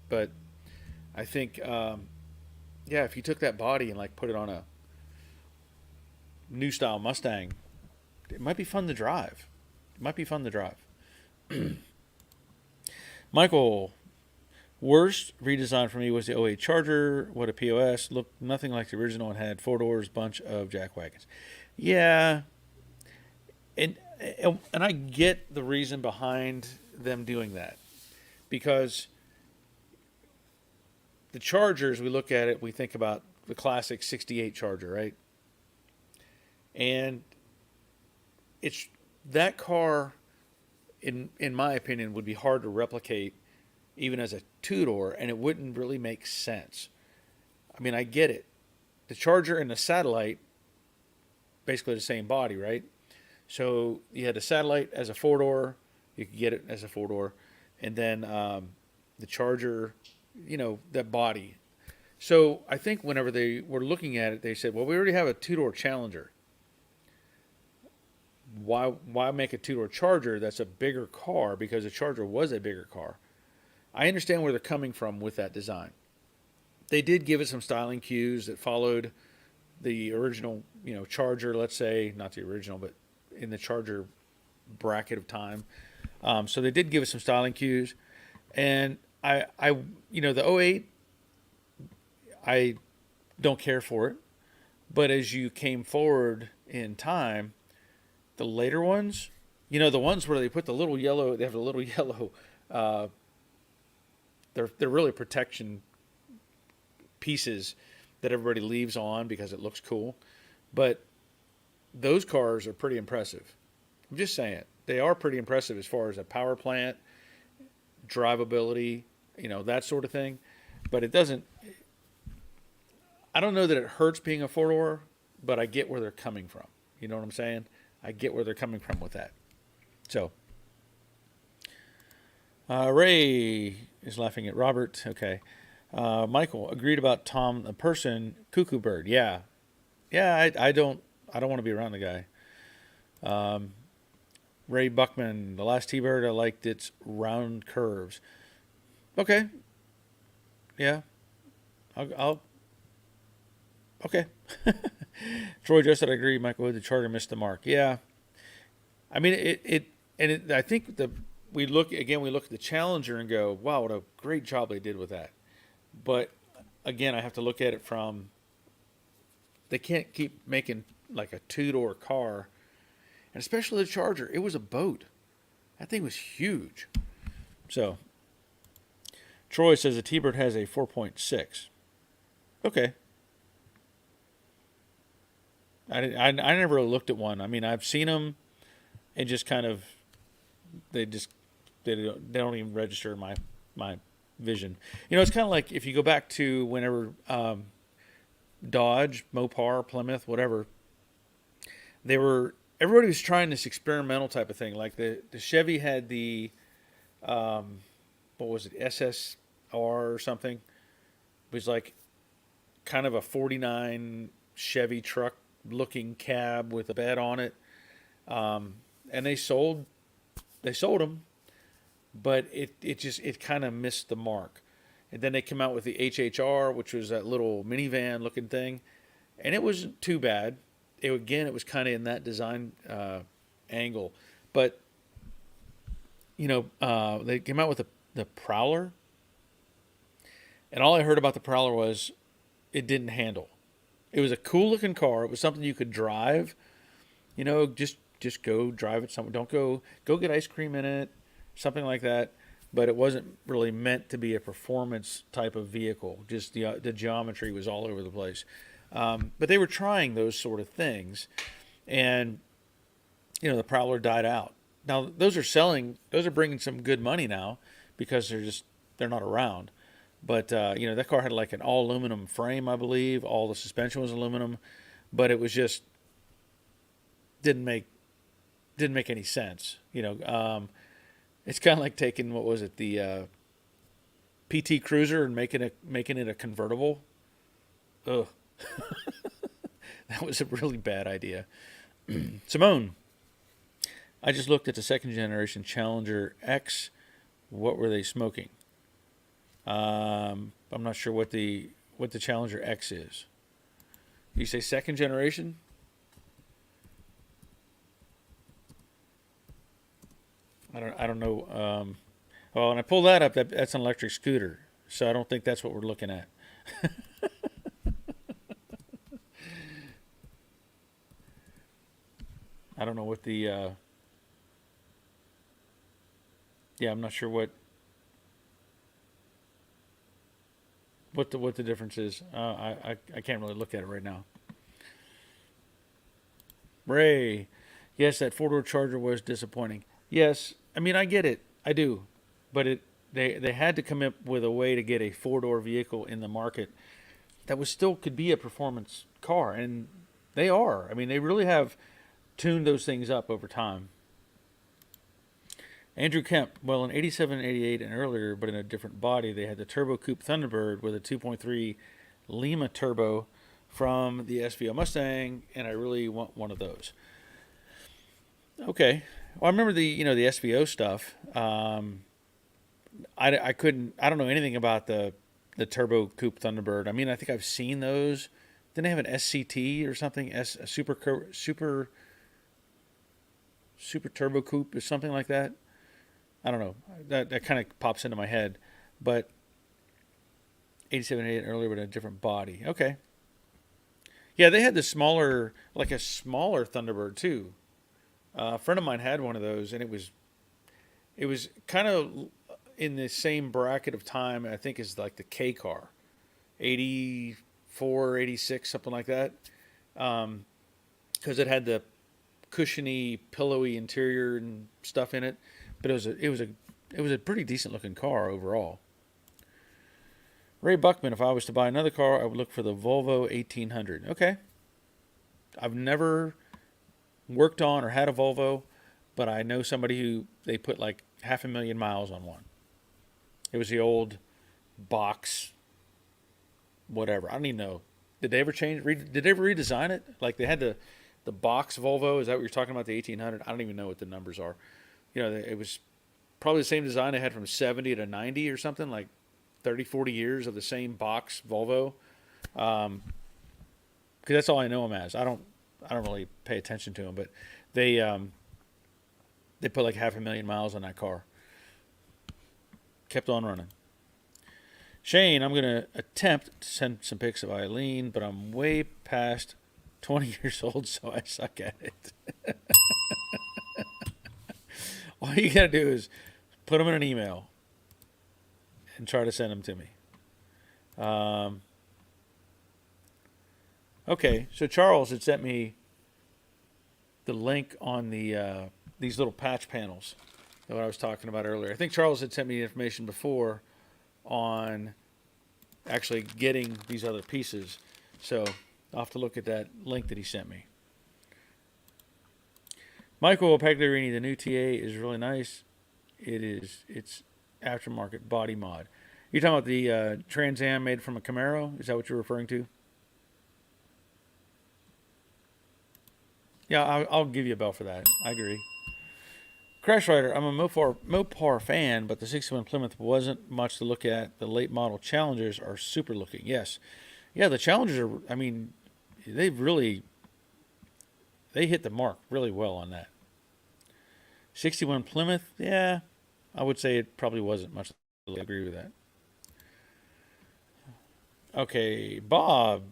But I think, if you took that body and, put it on a new style Mustang, it might be fun to drive. Michael, worst redesign for me was the '08 Charger. What a POS. Looked nothing like the original and had 4 doors, bunch of jack wagons. Yeah. And I get the reason behind them doing that. Because the Chargers, we look at it, we think about the classic 68 Charger, right? And it's that car, in my opinion, would be hard to replicate even as a two-door, and it wouldn't really make sense. I mean, I get it. The Charger and the Satellite, basically the same body, right? So you had the Satellite as a four-door. You could get it as a four-door. And then the Charger, that body. So I think whenever they were looking at it, they said, well, we already have a two-door Challenger. Why make a two-door Charger that's a bigger car? Because the Charger was a bigger car. I understand where they're coming from with that design. They did give it some styling cues that followed the original, Charger, let's say, not the original, but in the Charger bracket of time. So they did give us some styling cues. And the '08, I don't care for it. But as you came forward in time, the later ones, the ones where they put the little yellow, they have a little yellow, they're really protection pieces that everybody leaves on because it looks cool. But those cars are pretty impressive. I'm just saying. They are pretty impressive as far as a power plant, drivability, that sort of thing. But it doesn't, I don't know that it hurts being a four-door, but I get where they're coming from. You know what I'm saying? I get where they're coming from with that. So, Ray is laughing at Robert. Okay. Michael agreed about Tom, the person, cuckoo bird. Yeah. Yeah, I don't want to be around the guy. Ray Buckman, the last T-Bird, I liked its round curves. Okay. Yeah. I'll okay. Troy just said I agree, Michael, the Charger missed the mark. Yeah. I mean, I think we look at the Challenger and go, wow, what a great job they did with that. But again, I have to look at it from, they can't keep making like a two-door car. And especially the Charger, it was a boat. That thing was huge. So, Troy says the T-Bird has a 4.6. Okay. I never really looked at one. I mean, I've seen them, and just kind of, they don't even register in my vision. It's kind of like if you go back to whenever Dodge, Mopar, Plymouth, whatever, everybody was trying this experimental type of thing. Like the Chevy had the, what was it, SSR or something. It was like kind of a 49 Chevy truck looking cab with a bed on it. And they sold them, but it kind of missed the mark. And then they came out with the HHR, which was that little minivan looking thing. And it wasn't too bad. It was kind of in that design angle. But, they came out with the Prowler. And all I heard about the Prowler was it didn't handle. It was a cool looking car. It was something you could drive. Just go drive it somewhere. Don't go get ice cream in it, something like that. But it wasn't really meant to be a performance type of vehicle. Just the geometry was all over the place. But they were trying those sort of things, and the Prowler died out. Now those are bringing some good money now because they're not around. But that car had like an all aluminum frame, I believe. All the suspension was aluminum, but it was just didn't make any sense. It's kind of like taking, what was it, the PT Cruiser and making it a convertible. Ugh. That was a really bad idea. Simone, I just looked at the second generation Challenger X. What were they smoking? I'm not sure what the Challenger X is. You say second generation? I don't know. When I pull that up, that's an electric scooter. So I don't think that's what we're looking at. I don't know what the. I'm not sure what what the difference is. I can't really look at it right now. Ray, yes, that four door Charger was disappointing. Yes, I mean I get it, I do, but they had to come up with a way to get a four door vehicle in the market that was still could be a performance car, and they are. I mean they really have tuned those things up over time. Andrew Kemp, well, in 87, 88, and earlier, but in a different body, they had the Turbo Coupe Thunderbird with a 2.3 Lima turbo from the SVO Mustang, and I really want one of those. Okay. Well, I remember the SVO stuff. I couldn't, I don't know anything about the Turbo Coupe Thunderbird. I mean, I think I've seen those. Didn't they have an SCT or something? A super Turbo Coupe or something like that? I don't know. That kind of pops into my head. But 87, 88 earlier with a different body. Okay. Yeah, they had the smaller, like a smaller Thunderbird too. A friend of mine had one of those, and it was kind of in the same bracket of time, I think, as like the K car, 84, 86, something like that. Because it had the cushiony, pillowy interior and stuff in it, but it was a pretty decent looking car overall. Ray Buckman, if I was to buy another car, I would look for the Volvo 1800. Okay. I've never worked on or had a Volvo, but I know somebody who they put like 500,000 miles on one. It was the old box, whatever. I don't even know. Did they ever change? Did they ever redesign it? Like they had the box Volvo. Is that what you're talking about? The 1800? I don't even know what the numbers are. It was probably the same design they had from 70 to 90 or something, like 30, 40 years of the same box Volvo. Because that's all I know them as. I don't really pay attention to them, but they put like 500,000 miles on that car. Kept on running. Shane, I'm going to attempt to send some pics of Eileen, but I'm way past 20 years old, so I suck at it. All you got to do is put them in an email and try to send them to me. Okay, so Charles had sent me the link on these little patch panels that I was talking about earlier. I think Charles had sent me information before on actually getting these other pieces. So I'll have to look at that link that he sent me. Michael Pagliarini, the new TA is really nice. It is. It's aftermarket body mod. You're talking about the Trans Am made from a Camaro? Is that what you're referring to? Yeah, I'll give you a bell for that. I agree. Crash Rider, I'm a Mopar fan, but the 61 Plymouth wasn't much to look at. The late model Challengers are super looking. Yes. Yeah, the Challengers are, I mean, they hit the mark really well on that. 61 Plymouth, yeah, I would say it probably wasn't much. I agree with that. Okay, Bob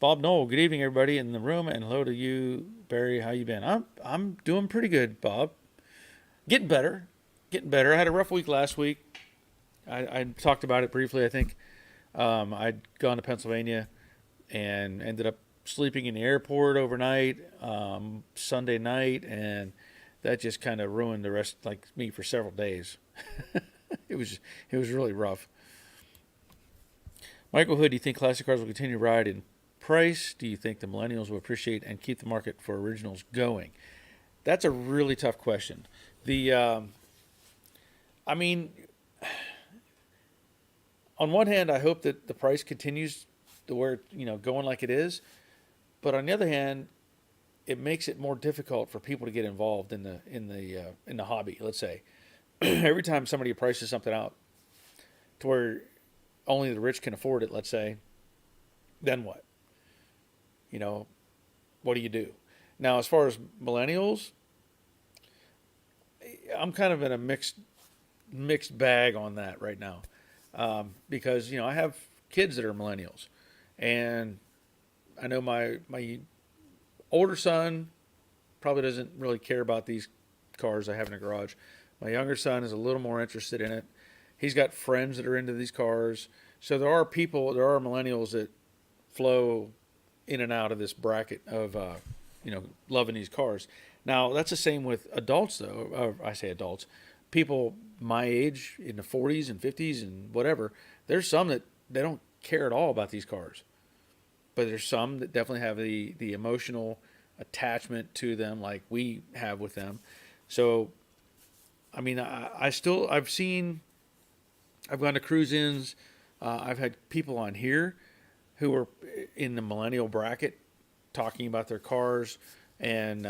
Knoll. Good evening, everybody in the room, and hello to you, Barry. How you been? I'm doing pretty good, Bob. Getting better, getting better. I had a rough week last week. I talked about it briefly. I think I'd gone to Pennsylvania and ended up sleeping in the airport overnight Sunday night, and that just kind of ruined the rest, like me, for several days. it was really rough. Michael Hood, do you think classic cars will continue to ride in price? Do you think the millennials will appreciate and keep the market for originals going? That's a really tough question. I mean, on one hand, I hope that the price continues to where going like it is, but on the other hand, it makes it more difficult for people to get involved in the hobby. Let's say every time somebody prices something out to where only the rich can afford it, let's say, then what? What do you do? Now, as far as millennials, I'm kind of in a mixed bag on that right now, because I have kids that are millennials, and I know my older son probably doesn't really care about these cars I have in the garage. My younger son is a little more interested in it. He's got friends that are into these cars, So there are people, there are millennials that flow in and out of this bracket of, loving these cars. Now that's the same with adults, though. Or I say adults, people my age in the 40s and 50s and whatever. There's some that they don't care at all about these cars, but there's some that definitely have the emotional attachment to them, like we have with them. So, I mean, I've gone to cruise-ins. I've had people on here who are in the millennial bracket talking about their cars and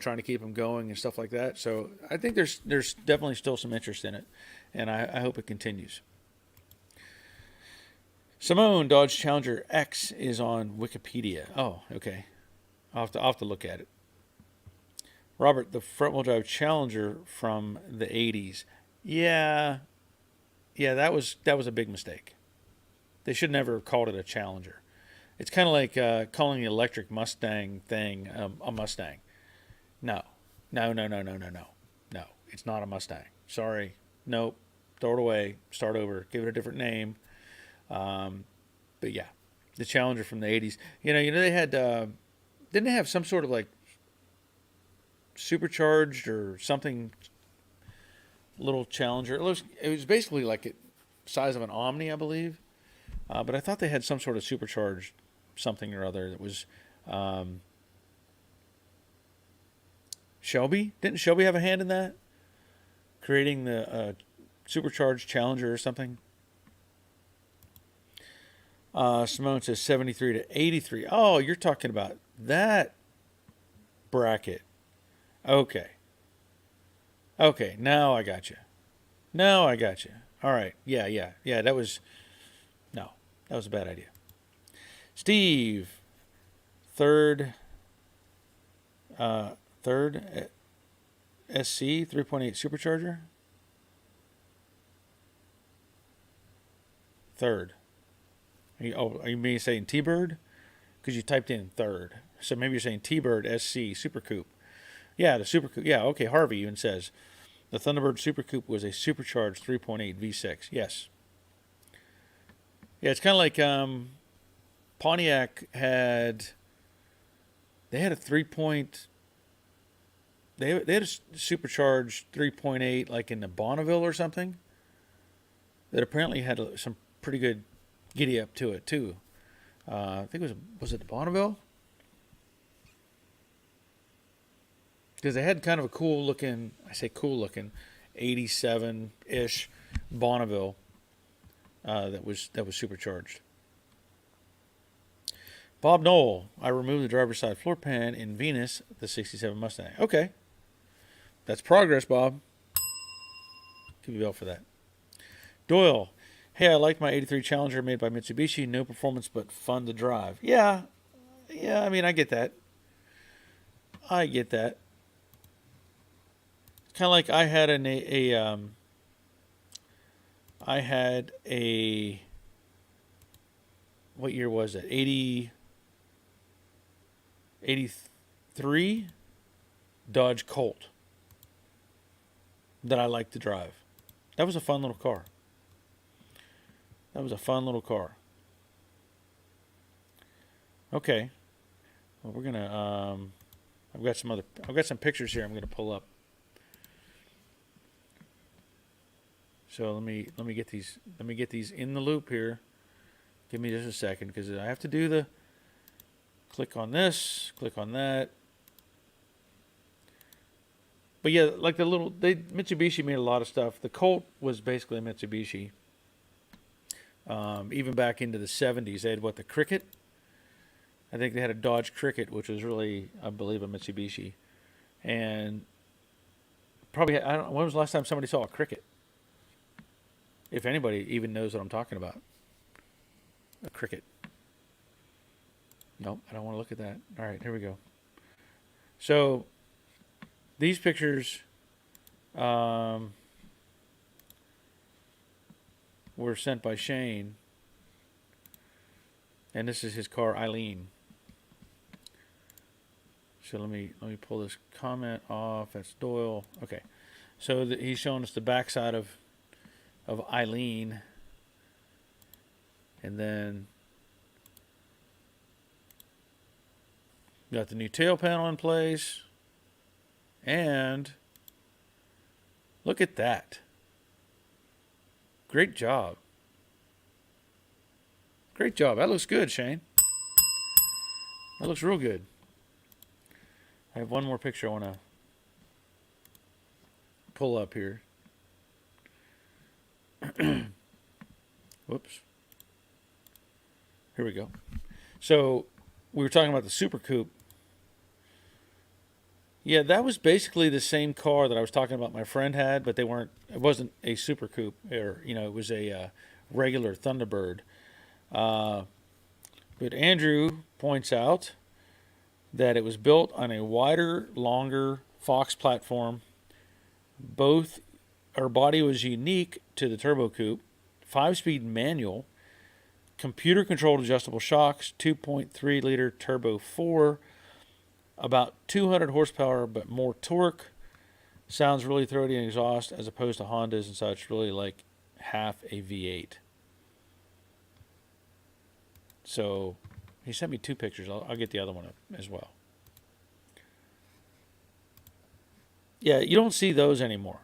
trying to keep them going and stuff like that. So I think there's definitely still some interest in it, and I hope it continues. Simone Dodge Challenger X is on Wikipedia. Oh, okay. I'll have to look at it. Robert, the front-wheel drive Challenger from the '80s. Yeah, yeah, that was a big mistake. They should never have called it a Challenger. It's kind of like calling the electric Mustang thing a Mustang. No, no, no, no, no, no, no, no. It's not a Mustang. Sorry. Nope. Throw it away. Start over. Give it a different name. But yeah, the Challenger from the '80s. They had didn't they have some sort of like supercharged or something little Challenger? It was basically like the size of an Omni, I believe. But I thought they had some sort of supercharged something or other that was Shelby. Didn't Shelby have a hand in that? Creating the supercharged Challenger or something? Simone says 73 to 83. Oh, you're talking about that bracket. Okay. Okay, now I got you. Now I got you. All right. Yeah, yeah, yeah. That was a bad idea. Steve, third SC 3.8 supercharger. Third. Are you maybe saying T-Bird? Because you typed in third. So maybe you're saying T-Bird SC Super Coupe. Yeah, the Super Coupe. Yeah, okay. Harvey even says the Thunderbird Super Coupe was a supercharged 3.8 V6. Yes. Yeah, it's kind of like Pontiac had. They had a 3. They had a supercharged 3.8 like in the Bonneville or something. That apparently had some pretty good giddy up to it too. I think was it the Bonneville? Because they had kind of a cool looking, I say cool looking, 87-ish Bonneville that was supercharged. Bob Knoll, I removed the driver's side floor pan in Venus, the '67 Mustang. Okay, that's progress, Bob. Give you a bell for that. Doyle, hey, I liked my '83 Challenger made by Mitsubishi. No performance, but fun to drive. Yeah. I mean, I get that. It's kind of like I had a what year was it? 83 Dodge Colt that I liked to drive. That was a fun little car. Okay. Well, we're gonna. I've got some pictures here. I'm gonna pull up. So let me get these. Let me get these in the loop here. Give me just a second because I have to do the. Click on this. Click on that. But yeah, like Mitsubishi made a lot of stuff. The Colt was basically a Mitsubishi. Even back into the '70s, they had the Cricket. I think they had a Dodge Cricket, which was really, I believe, a Mitsubishi. And probably, I don't know, when was the last time somebody saw a Cricket? If anybody even knows what I'm talking about. A Cricket. Nope, I don't want to look at that. All right, here we go. So, these pictures were sent by Shane. And this is his car, Eileen. So let me pull this comment off. That's Doyle. Okay, so he's showing us the backside of Eileen, And then got the new tail panel in place. And look at that. Great job. Great job. That looks good, Shane. That looks real good. I have one more picture I want to pull up here. Whoops. Here we go. So we were talking about the Super Coupe. Yeah, that was basically the same car that I was talking about my friend had, but they weren't. It wasn't a Super Coupe, or it was a regular Thunderbird. Uh, but Andrew points out that it was built on a wider, longer Fox platform. Both, our body was unique to the Turbo Coupe. 5-speed manual, computer-controlled adjustable shocks, 2.3-liter turbo 4, about 200 horsepower but more torque. Sounds really throaty in exhaust as opposed to Hondas and such, really like half a V8. So he sent me two pictures. I'll get the other one up as well. Yeah, you don't see those anymore.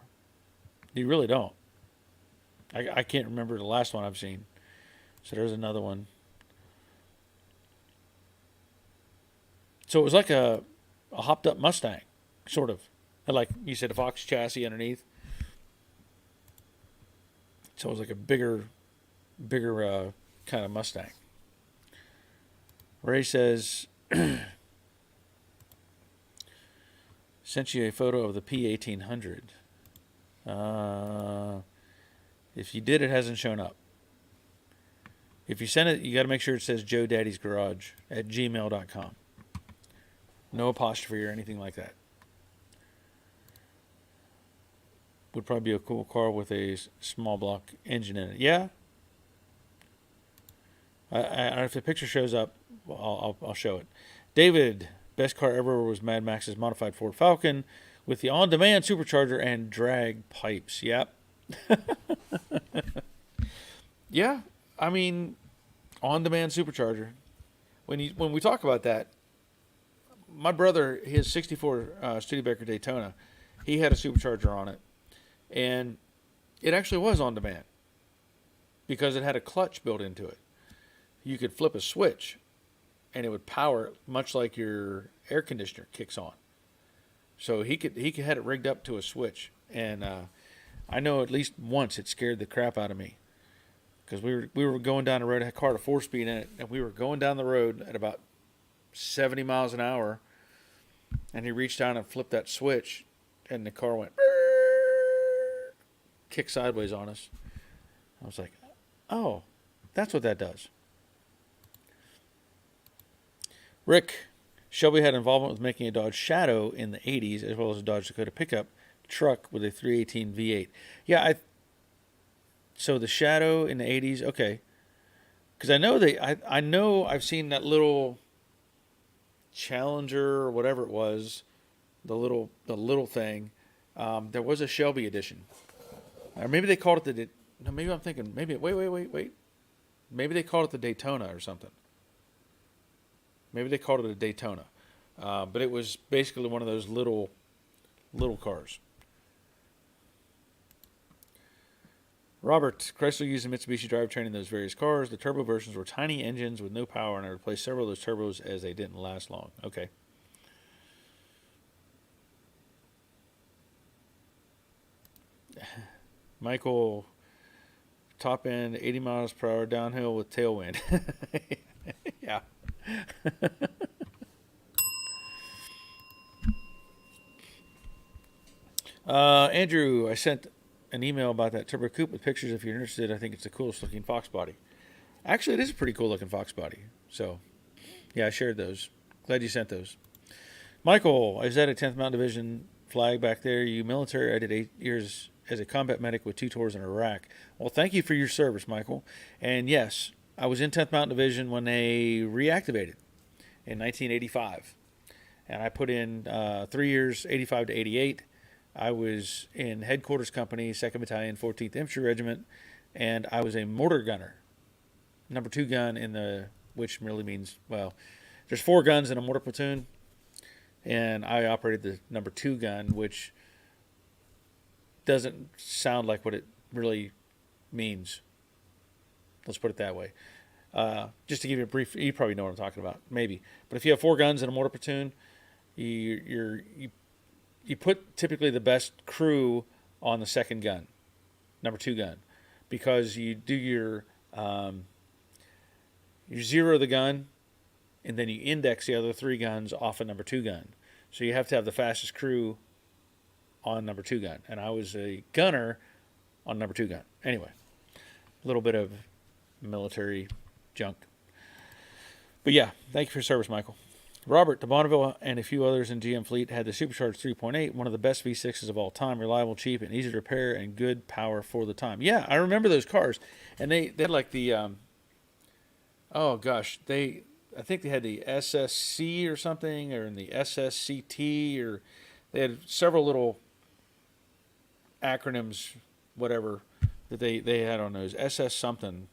You really don't. I can't remember the last one I've seen. So there's another one. So it was like a hopped up Mustang, sort of. Like you said, a Fox chassis underneath. So it was like a bigger kind of Mustang. Ray says, sent you a photo of the P1800. If you did, it hasn't shown up. If you send it, you got to make sure it says Joe Daddy's Garage at gmail.com. No apostrophe or anything like that. Would probably be a cool car with a small block engine in it. Yeah. If the picture shows up, I'll show it. David, best car ever was Mad Max's modified Ford Falcon with the on-demand supercharger and drag pipes. Yep. Yeah, I mean, on-demand supercharger. When we talk about that, my brother, his '64 Studebaker Daytona, he had a supercharger on it, and it actually was on demand because it had a clutch built into it. You could flip a switch, and it would power it, much like your air conditioner kicks on. So he had it rigged up to a switch, and I know at least once it scared the crap out of me because we were going down the road. I had a car at 4-speed in it, and we were going down the road at about 70 miles an hour, and he reached down and flipped that switch, and the car went kick sideways on us. I was like, oh, that's what that does. Rick, Shelby had involvement with making a Dodge Shadow in the 80s, as well as a Dodge Dakota pickup truck with a 318 V8. Yeah, so the Shadow in the 80s, okay. Because I know I've seen that little Challenger or whatever it was, the little thing. There was a Shelby edition, or maybe they called it no, maybe I'm thinking wait. Maybe they called it the Daytona or something. Maybe they called it a Daytona, but it was basically one of those little cars. Robert, Chrysler used a Mitsubishi drivetrain in those various cars. The turbo versions were tiny engines with no power, and I replaced several of those turbos as they didn't last long. Okay. Michael, top end, 80 miles per hour downhill with tailwind. Yeah. Andrew, I sent an email about that Turbo Coupe with pictures if you're interested. I think it's the coolest looking Fox body. Actually, it is a pretty cool looking Fox body. So, yeah, I shared those. Glad you sent those. Michael, I was at a 10th Mountain Division flag back there. You military, I did 8 years as a combat medic with 2 tours in Iraq. Well, thank you for your service, Michael. And yes, I was in 10th Mountain Division when they reactivated in 1985. And I put in 3 years, 85 to 88. I was in headquarters company, 2nd Battalion, 14th Infantry Regiment, and I was a mortar gunner. number 2 gun in the, which really means, well, there's 4 guns in a mortar platoon, and I operated the number 2 gun, which doesn't sound like what it really means. Let's put it that way. Just to give you a brief, you probably know what I'm talking about, maybe. But if you have 4 guns in a mortar platoon, you put typically the best crew on the second gun, number 2 gun, because you do you zero the gun, and then you index the other 3 guns off a number 2 gun. So you have to have the fastest crew on number 2 gun, and I was a gunner on number 2 gun. Anyway, a little bit of military junk. But yeah, thank you for your service, Michael. Robert, de Bonneville, and a few others in GM Fleet had the Supercharged 3.8, one of the best V6s of all time, reliable, cheap, and easy to repair, and good power for the time. Yeah, I remember those cars, and they had like the, oh gosh, I think they had the SSC or something, or in the SSCT, or they had several little acronyms, whatever, that they had on those, SS something.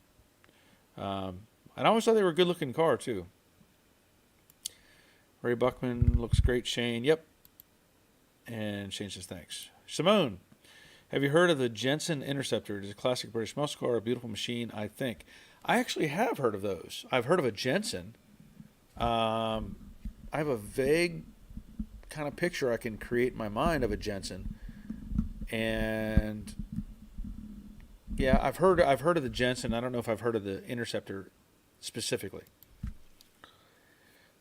And I always thought they were a good-looking car, too. Ray Buckman looks great. Shane, yep. And Shane says thanks. Simone, have you heard of the Jensen Interceptor? It is a classic British muscle car, a beautiful machine, I think. I actually have heard of those. I've heard of a Jensen. I have a vague kind of picture I can create in my mind of a Jensen. And yeah, I've heard of the Jensen. I don't know if I've heard of the Interceptor specifically.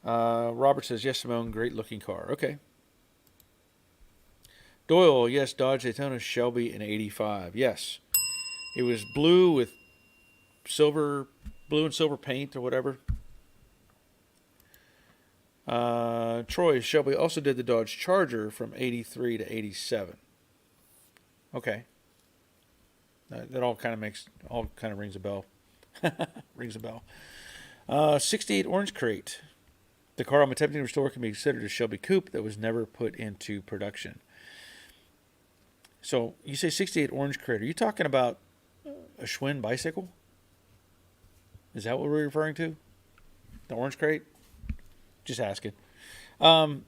Robert says, yes, Simone, great looking car. Okay. Doyle, yes, Dodge Daytona Shelby in 85. Yes. It was blue with blue and silver paint or whatever. Troy, Shelby also did the Dodge Charger from 83 to 87. Okay. That all kind of rings a bell. Rings a bell. 68 Orange Crate. The car I'm attempting to restore can be considered a Shelby Coupe that was never put into production. So you say 68 Orange Crate. Are you talking about a Schwinn bicycle? Is that what we're referring to? The Orange Crate? Just asking. The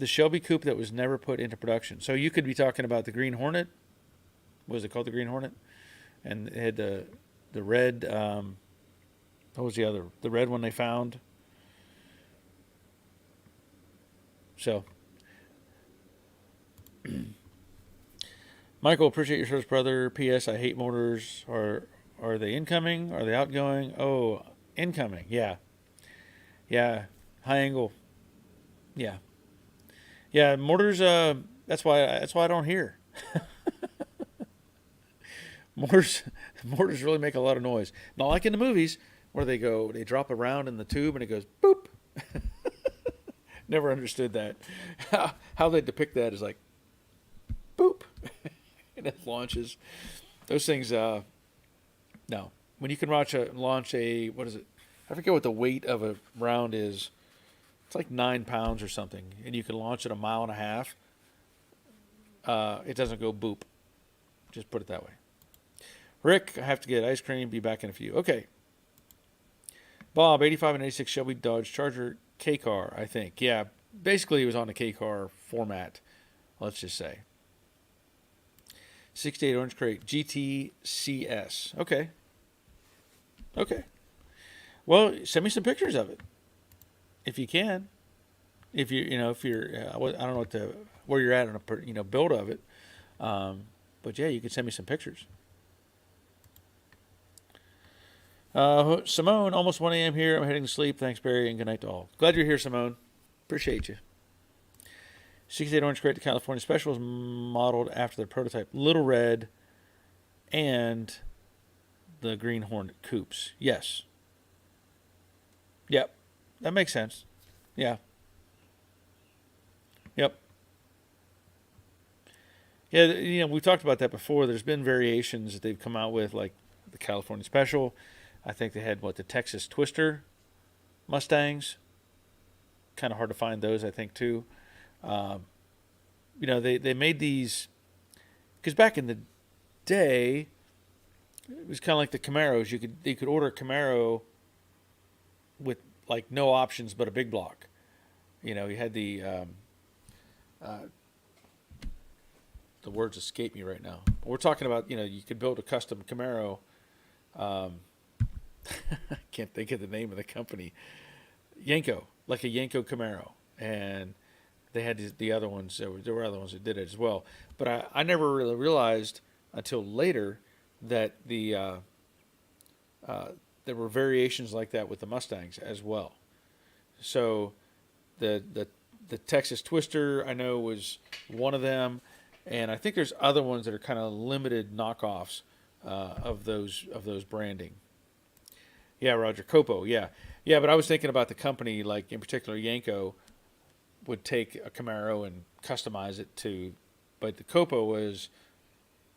Shelby Coupe that was never put into production. So you could be talking about the Green Hornet. What was it called? The Green Hornet? And it had the red, what was the other? The red one they found. So, Michael, appreciate your service, brother. P.S. I hate motors. Are they incoming? Are they outgoing? Oh, incoming. Yeah. Yeah. High angle. Yeah. Yeah. Motors. That's why I don't hear. Motors really make a lot of noise. Not like in the movies where they drop around in the tube and it goes boop. Never understood that. How they depict that is like boop. And it launches. Those things, no. When you can launch a, what is it? I forget what the weight of a round is. It's like 9 pounds or something. And you can launch it 1.5 miles. It doesn't go boop. Just put it that way. Rick, I have to get ice cream. Be back in a few. Okay. Bob, 85 and 86 Shelby Dodge Charger K-Car, I think. Yeah, basically it was on the K-Car format, let's just say. 68 Orange Crate GTCS. Okay. Well, send me some pictures of it, if you can. If you're, I don't know where you're at on a build of it, but yeah, you can send me some pictures. Simone, almost 1 a.m. here. I'm heading to sleep. Thanks, Barry, and good night to all. Glad you're here, Simone. Appreciate you. 68 Orange Crate, the California Special, is modeled after the prototype Little Red and the Green Hornet coupes. Yes. Yep. That makes sense. Yeah. Yep. Yeah, we've talked about that before. There's been variations that they've come out with, like the California Special. I think they had, the Texas Twister Mustangs. Kind of hard to find those, I think, too. They made these, because back in the day, it was kind of like the Camaros. You could order a Camaro with like no options but a big block. You know, you had the words escape me right now. We're talking about, you know, you could build a custom Camaro. Um, I can't think of the name of the company. Yenko, like a Yenko Camaro, and they had the other ones. There were other ones that did it as well, but I never really realized until later that there were variations like that with the Mustangs as well. So the Texas Twister I know was one of them, and I think there's other ones that are kind of limited knockoffs of those branding. Yeah, Roger Copo. Yeah, yeah. But I was thinking about the company, like in particular, Yanko would take a Camaro and customize it to, but the Copo was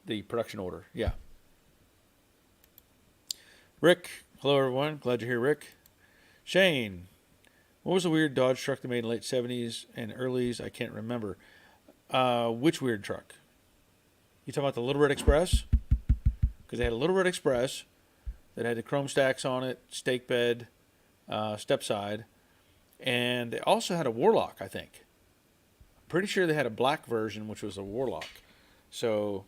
the production order. Yeah. Rick, hello everyone. Glad you're here, Rick. Shane, what was the weird Dodge truck they made in the late '70s and earlys? I can't remember. Which weird truck? You talking about the Little Red Express? Because they had a Little Red Express that had the chrome stacks on it, stake bed, step side, and they also had a Warlock, I think. Pretty sure they had a black version, which was a Warlock. So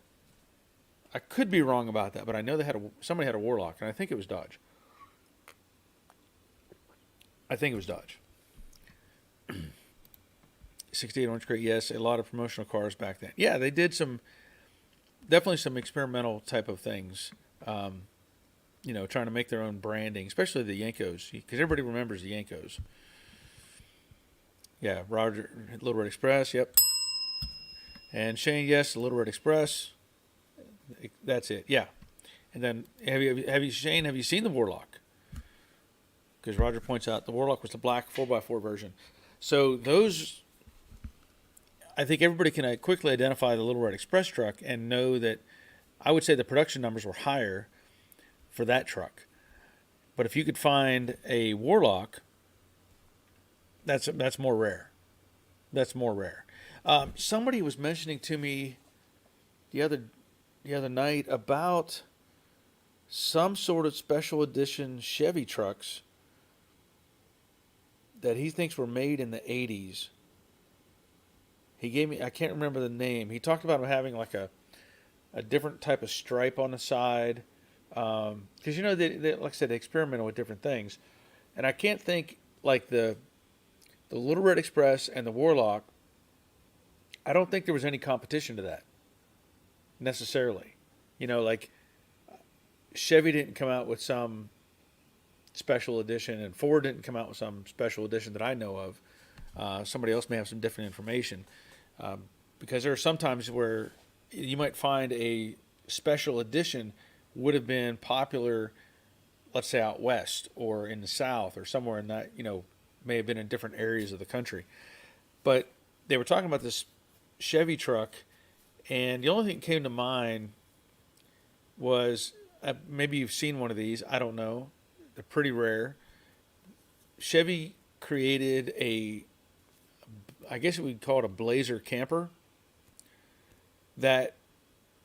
I could be wrong about that, but I know somebody had a Warlock, and I think it was Dodge. I think it was Dodge. 68 Orange Crate, yes, a lot of promotional cars back then. Yeah, they did definitely some experimental type of things. You know, trying to make their own branding, especially the Yankos, because everybody remembers the Yankos. Yeah, Roger, Little Red Express, yep. And Shane, yes, the Little Red Express. That's it, yeah. And then, Shane, have you seen the Warlock? Because Roger points out the Warlock was the black 4x4 version. So those, I think everybody can quickly identify the Little Red Express truck and know that I would say the production numbers were higher for that truck. But if you could find a Warlock, that's more rare. That's more rare. Somebody was mentioning to me the other night about some sort of special edition Chevy trucks that he thinks were made in the 80s. He gave me, I can't remember the name. He talked about them having like a different type of stripe on the side. Because, you know, they, like I said, they experimented with different things. And I can't think, like the Little Red Express and the Warlock, I don't think there was any competition to that, necessarily. You know, like Chevy didn't come out with some special edition, and Ford didn't come out with some special edition that I know of. Somebody else may have some different information. Because there are some times where you might find a special edition would have been popular, let's say out west or in the south or somewhere in that, you know, may have been in different areas of the country. But they were talking about this Chevy truck, and the only thing that came to mind was maybe you've seen one of these. I don't know. They're pretty rare. Chevy created I guess we'd call it a Blazer camper, that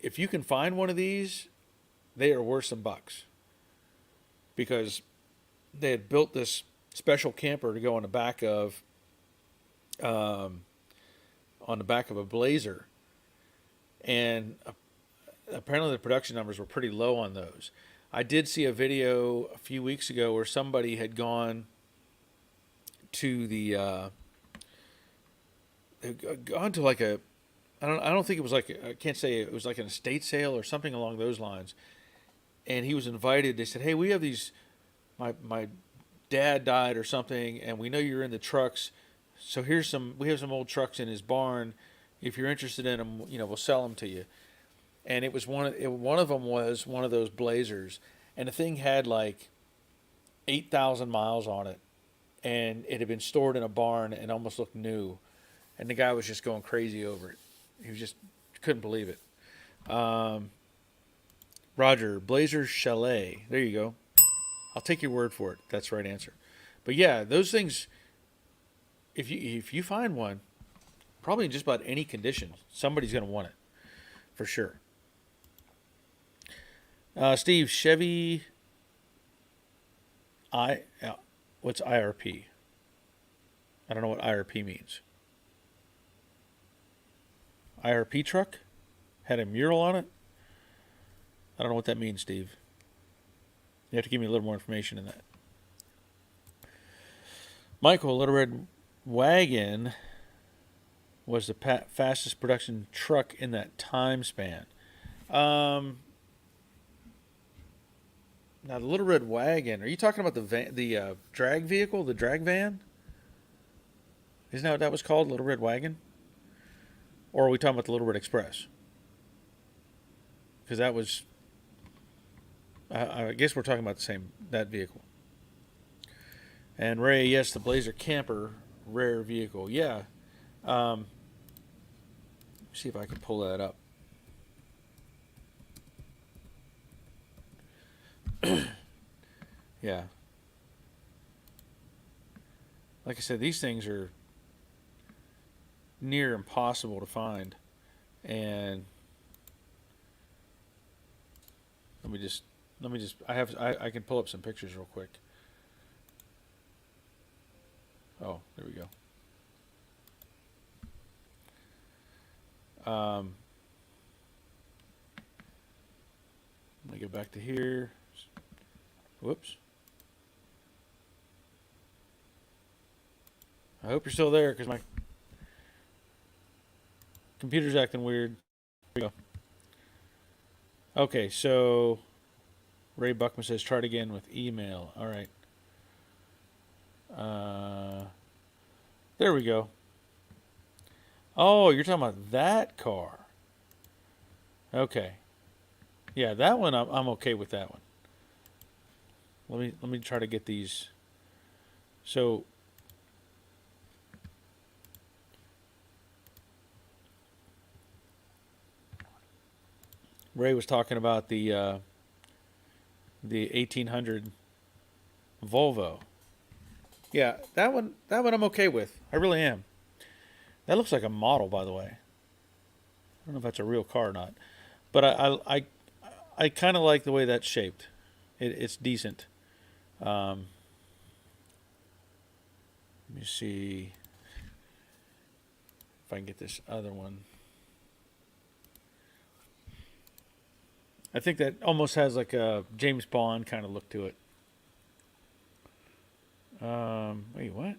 if you can find one of these, they are worth some bucks, because they had built this special camper to go on the back of a Blazer, and apparently the production numbers were pretty low on those. I did see a video a few weeks ago where somebody had gone to like I don't think it was like, I can't say, it was like an estate sale or something along those lines. And he was invited. They said, "Hey, we have these, my dad died or something, and we know you're in the trucks. So we have some old trucks in his barn. If you're interested in them, you know, we'll sell them to you." And it was one of them was one of those Blazers, and the thing had like 8,000 miles on it, and it had been stored in a barn and almost looked new. And the guy was just going crazy over it. He was just couldn't believe it. Roger, Blazer Chalet. There you go. I'll take your word for it. That's the right answer. But yeah, those things, if you find one, probably in just about any condition, somebody's going to want it for sure. Steve, Chevy What's IRP? I don't know what IRP means. IRP truck? Had a mural on it? I don't know what that means, Steve. You have to give me a little more information in that. Michael, Little Red Wagon was the fastest production truck in that time span. Now, the Little Red Wagon. Are you talking about the drag vehicle, the drag van? Isn't that what that was called, Little Red Wagon? Or are we talking about the Little Red Express? Because that was, I guess we're talking about that vehicle. And Ray, yes, the Blazer Camper, rare vehicle. Yeah. See if I can pull that up. Yeah. Like I said, these things are near impossible to find. And let me just I can pull up some pictures real quick. Oh, there we go. Let me get back to here. Whoops. I hope you're still there because my computer's acting weird. There we go. Okay, so Ray Buckman says try it again with email. All right. There we go. Oh, you're talking about that car. Okay. Yeah, that one I'm okay with that one. Let me try to get these. So Ray was talking about the 1800 Volvo. Yeah, that one I'm okay with. I really am. That looks like a model, by the way. I don't know if that's a real car or not, but I kind of like the way that's shaped. It's decent. Let me see if I can get this other one. I think that almost has like a James Bond kind of look to it. Wait, what?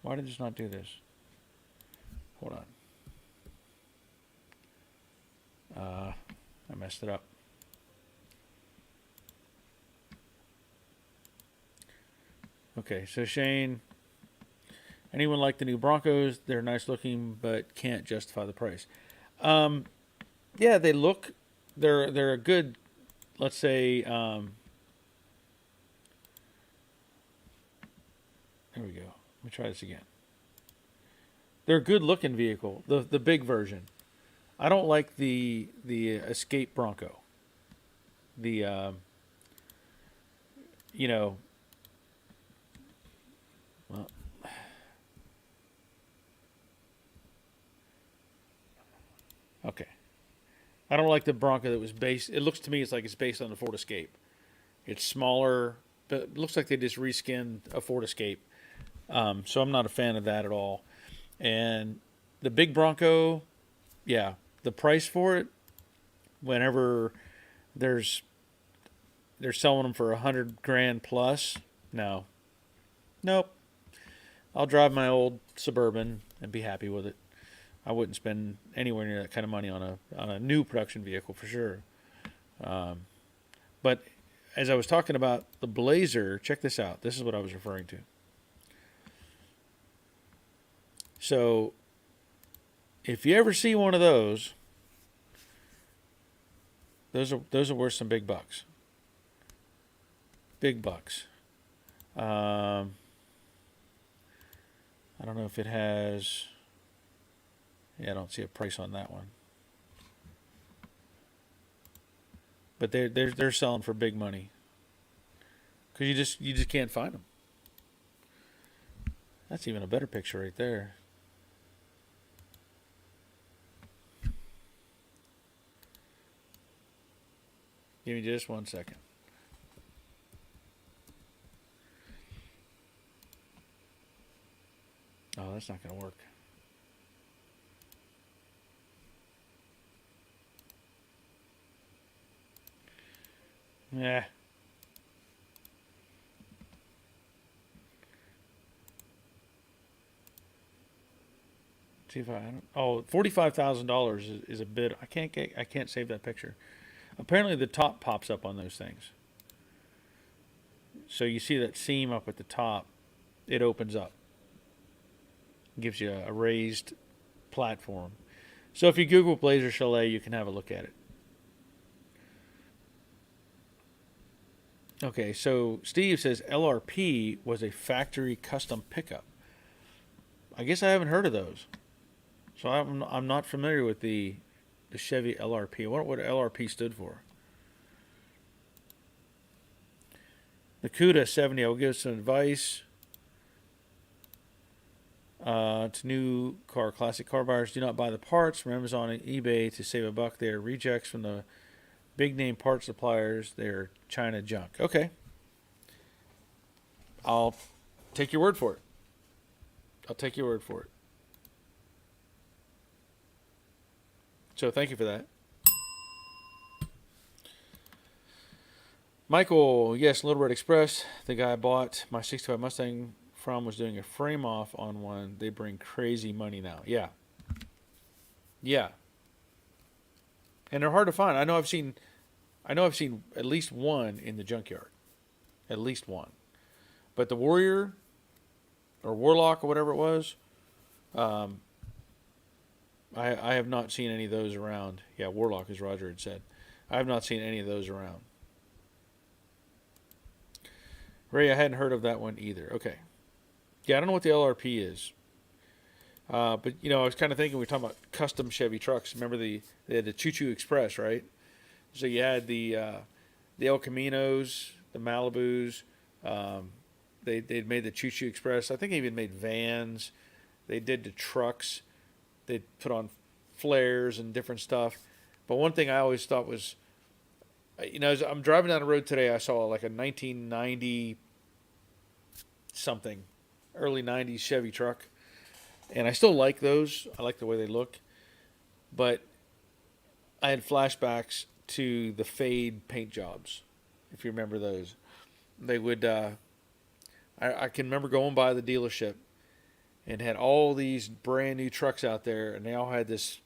Why did this not do this? Hold on. I messed it up. Okay, so Shane, anyone like the new Broncos? They're nice looking, but can't justify the price. Yeah, they look. They're a good. Let's say. There we go. Let me try this again. They're a good looking vehicle. The big version. I don't like the Escape Bronco. The you know. Well, okay. I don't like the Bronco that was based. It looks to me it's like it's based on the Ford Escape. It's smaller, but it looks like they just reskinned a Ford Escape. So I'm not a fan of that at all. And the big Bronco, yeah, the price for it, whenever they're selling them for $100,000 plus, no, nope. I'll drive my old Suburban and be happy with it. I wouldn't spend anywhere near that kind of money on a new production vehicle for sure. But as I was talking about the Blazer, check this out. This is what I was referring to. So, if you ever see one of those are worth some big bucks. Big bucks. I don't know if it has. Yeah, I don't see a price on that one. But they're selling for big money because you just can't find them. That's even a better picture right there. Give me just 1 second. Oh, that's not going to work. Yeah. See if I don't. Oh, $45,000 is a bid. I can't save that picture. Apparently, the top pops up on those things. So you see that seam up at the top. It opens up, gives you a raised platform. So if you Google Blazer Chalet, you can have a look at it. Okay, so Steve says LRP was a factory custom pickup. I guess I haven't heard of those, so I'm not familiar with the Chevy LRP. I wonder what LRP stood for. The CUDA 70. I will give some advice to new classic car buyers. Do not buy the parts from Amazon and eBay to save a buck. They are rejects from the big name part suppliers. They're China junk. Okay. I'll take your word for it. I'll take your word for it. So thank you for that. Michael, yes, Little Red Express. The guy I bought my 65 Mustang from was doing a frame off on one. They bring crazy money now. Yeah. Yeah. And they're hard to find. I know I've seen at least one in the junkyard. At least one. But the Warrior or Warlock or whatever it was, I have not seen any of those around. Yeah, Warlock, as Roger had said. I have not seen any of those around. Ray, I hadn't heard of that one either. Okay. Yeah, I don't know what the LRP is. But, I was kind of thinking we were talking about custom Chevy trucks. Remember they had the Choo Choo Express, right? So you had the El Caminos, the Malibus. They'd made the Choo Choo Express. I think they even made vans. They did the trucks. They'd put on flares and different stuff. But one thing I always thought was, as I'm driving down the road today, I saw like a 1990 something, early 90s Chevy truck. And I still like those. I like the way they look. But I had flashbacks to the Fade paint jobs, if you remember those. They would, I can remember going by the dealership and had all these brand new trucks out there, and they all had this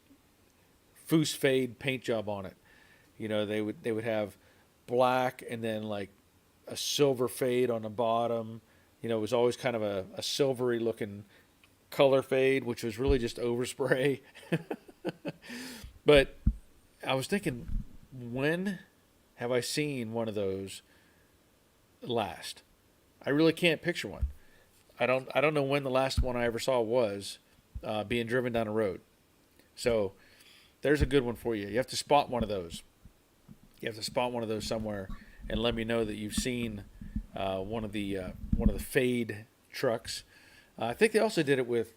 Foose Fade paint job on it. They would have black and then like a silver fade on the bottom. It was always kind of a silvery looking color fade, which was really just overspray. But I was thinking, when have I seen one of those last? I really can't picture one. I don't know when the last one I ever saw was being driven down the road. So there's a good one for you. You have to spot one of those. You have to spot one of those somewhere and let me know that you've seen one of the Fade trucks. I think they also did it with.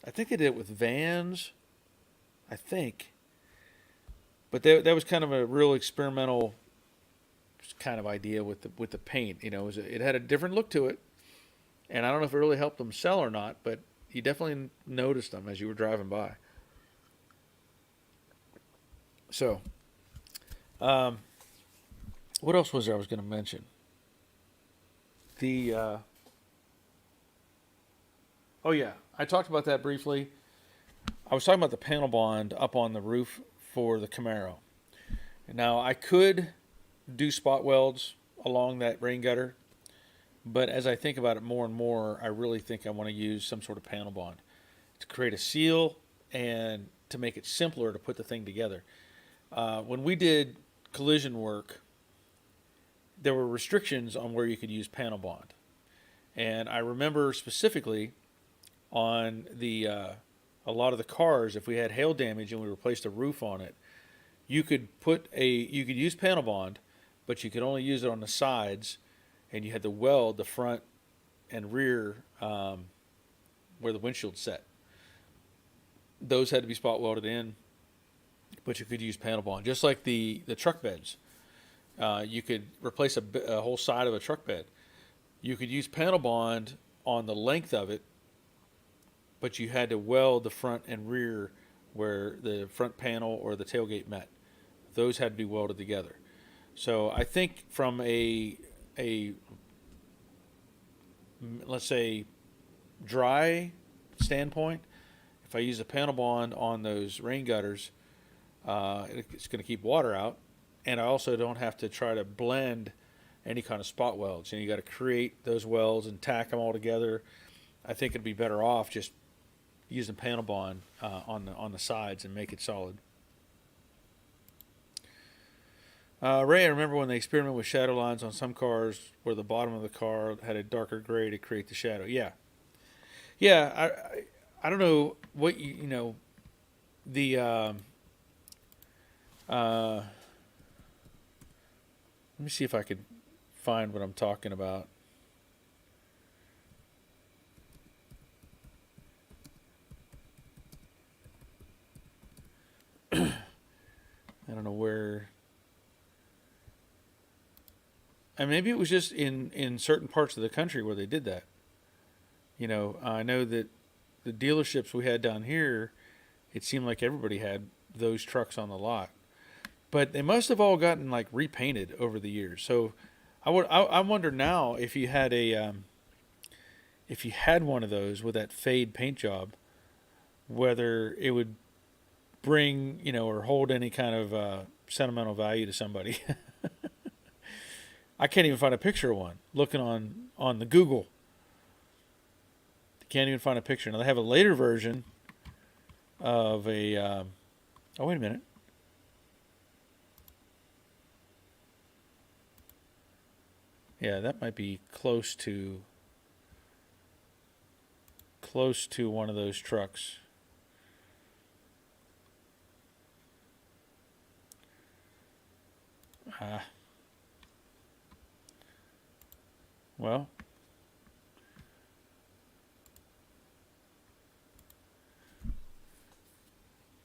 I think they did it with vans. I think. But that was kind of a real experimental kind of idea with the paint. It had a different look to it, and I don't know if it really helped them sell or not. But you definitely noticed them as you were driving by. So, what else was there I was going to mention? Oh yeah, I talked about that briefly. I was talking about the panel bond up on the roof for the Camaro. Now I could do spot welds along that rain gutter, but as I think about it more and more, I really think I want to use some sort of panel bond to create a seal and to make it simpler to put the thing together. When we did collision work, there were restrictions on where you could use panel bond. And I remember specifically on a lot of the cars, if we had hail damage and we replaced a roof on it, you could use panel bond, but you could only use it on the sides, and you had to weld the front and rear where the windshield set. Those had to be spot welded in, but you could use panel bond, just like the truck beds. You could replace a whole side of a truck bed. You could use panel bond on the length of it, but you had to weld the front and rear where the front panel or the tailgate met. Those had to be welded together. So I think from a let's say dry standpoint, if I use a panel bond on those rain gutters, it's going to keep water out, and I also don't have to try to blend any kind of spot welds. You got to create those welds and tack them all together. I think it'd be better off just using panel bond on the sides and make it solid. Ray, I remember when they experimented with shadow lines on some cars where the bottom of the car had a darker gray to create the shadow. Yeah, yeah. I don't know what you know the. Let me see if I could find what I'm talking about. I don't know where. And maybe it was just in certain parts of the country where they did that. I know that the dealerships we had down here, it seemed like everybody had those trucks on the lot. But they must have all gotten like repainted over the years. So I wonder now if you had if you had one of those with that fade paint job, whether it would bring or hold any kind of sentimental value to somebody. I can't even find a picture of one. Looking on the Google, can't even find a picture. Now they have a later version of a. Oh, wait a minute. Yeah, that might be close to one of those trucks. Well,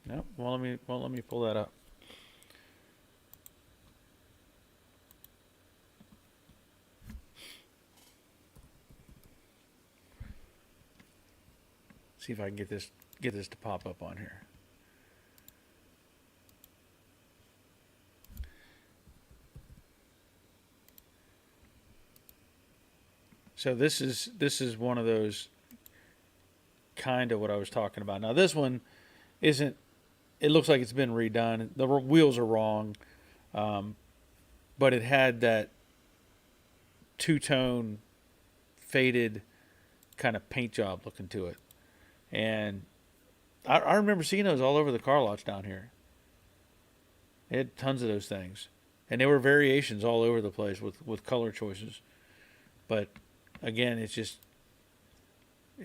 no. Well, let me pull that up. See if I can get this to pop up on here. So this is one of those kind of what I was talking about. Now this one isn't. It looks like it's been redone. The wheels are wrong, but it had that two-tone faded kind of paint job looking to it, and I remember seeing those all over the car lots down here. It had tons of those things, and there were variations all over the place with color choices, but again, it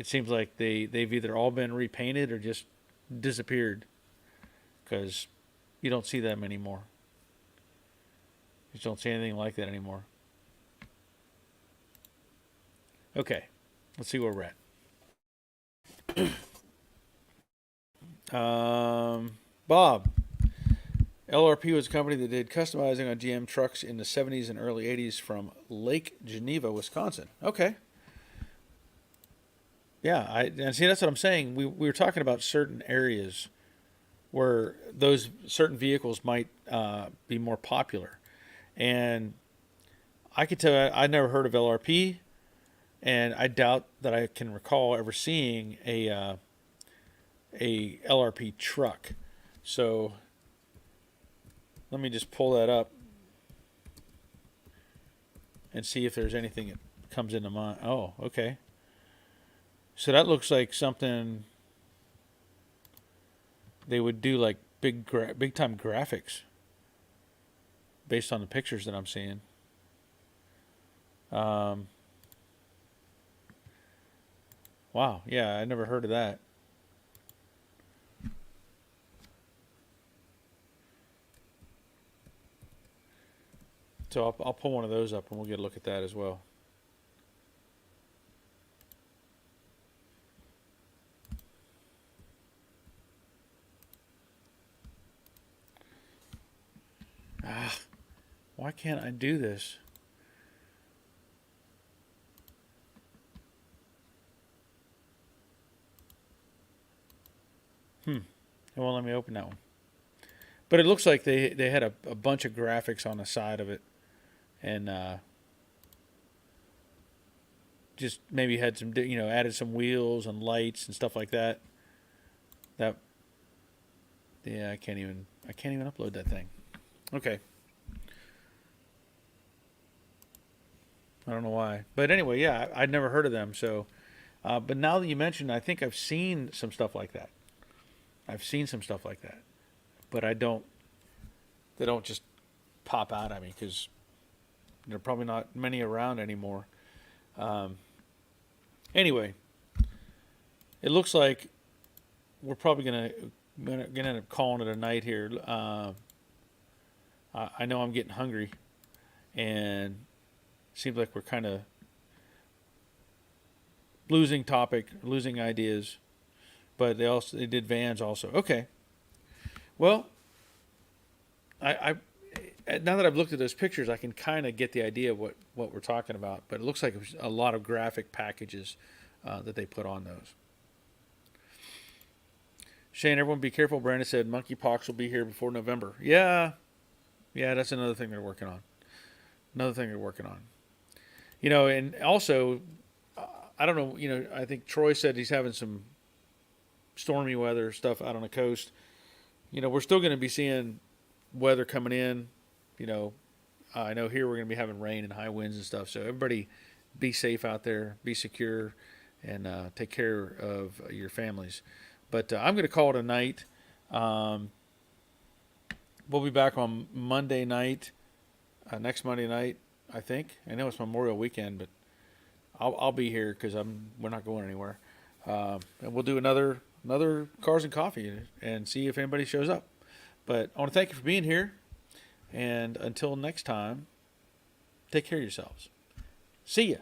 seems like they've either all been repainted or just disappeared, because you don't see them anymore. You just don't see anything like that anymore. Okay, let's see where we're at. Bob, LRP was a company that did customizing on GM trucks in the 70s and early 80s from Lake Geneva, Wisconsin. Okay. Yeah, and see, that's what I'm saying. We were talking about certain areas where those certain vehicles might be more popular. And I could tell you, I never heard of LRP, and I doubt that I can recall ever seeing a LRP truck. So let me just pull that up and see if there's anything that comes into mind. Oh, okay. So that looks like something they would do, like big time graphics based on the pictures that I'm seeing. Wow, yeah, I never heard of that. So I'll pull one of those up and we'll get a look at that as well. Why can't I do this? It won't let me open that one. But it looks like they had a bunch of graphics on the side of it, and just maybe had some, added some wheels and lights and stuff like that. That, yeah, I can't even upload that thing. Okay, I don't know why, but anyway, yeah, I'd never heard of them. So, but now that you mentioned, I think I've seen some stuff like that. I've seen some stuff like that, but I don't. They don't just pop out at me because there are probably not many around anymore. Um, anyway, it looks like we're probably gonna end up calling it a night here. I know I'm getting hungry, and it seems like we're kind of losing topic, losing ideas. But they did vans also. Okay, well, I now that I've looked at those pictures, I can kind of get the idea of what we're talking about. But it looks like it was a lot of graphic packages that they put on those. Shane, everyone be careful. Brandon said monkeypox will be here before November. Yeah, that's another thing they're working on. And also, I don't know. I think Troy said he's having some stormy weather stuff out on the coast. We're still going to be seeing weather coming in. I know here we're going to be having rain and high winds and stuff. So everybody be safe out there, be secure, and take care of your families. But I'm going to call it a night. We'll be back on Monday night, next Monday night, I think. I know it's Memorial Weekend, but I'll be here because we're not going anywhere. And we'll do another Cars and Coffee and see if anybody shows up. But I want to thank you for being here. And until next time, take care of yourselves. See ya.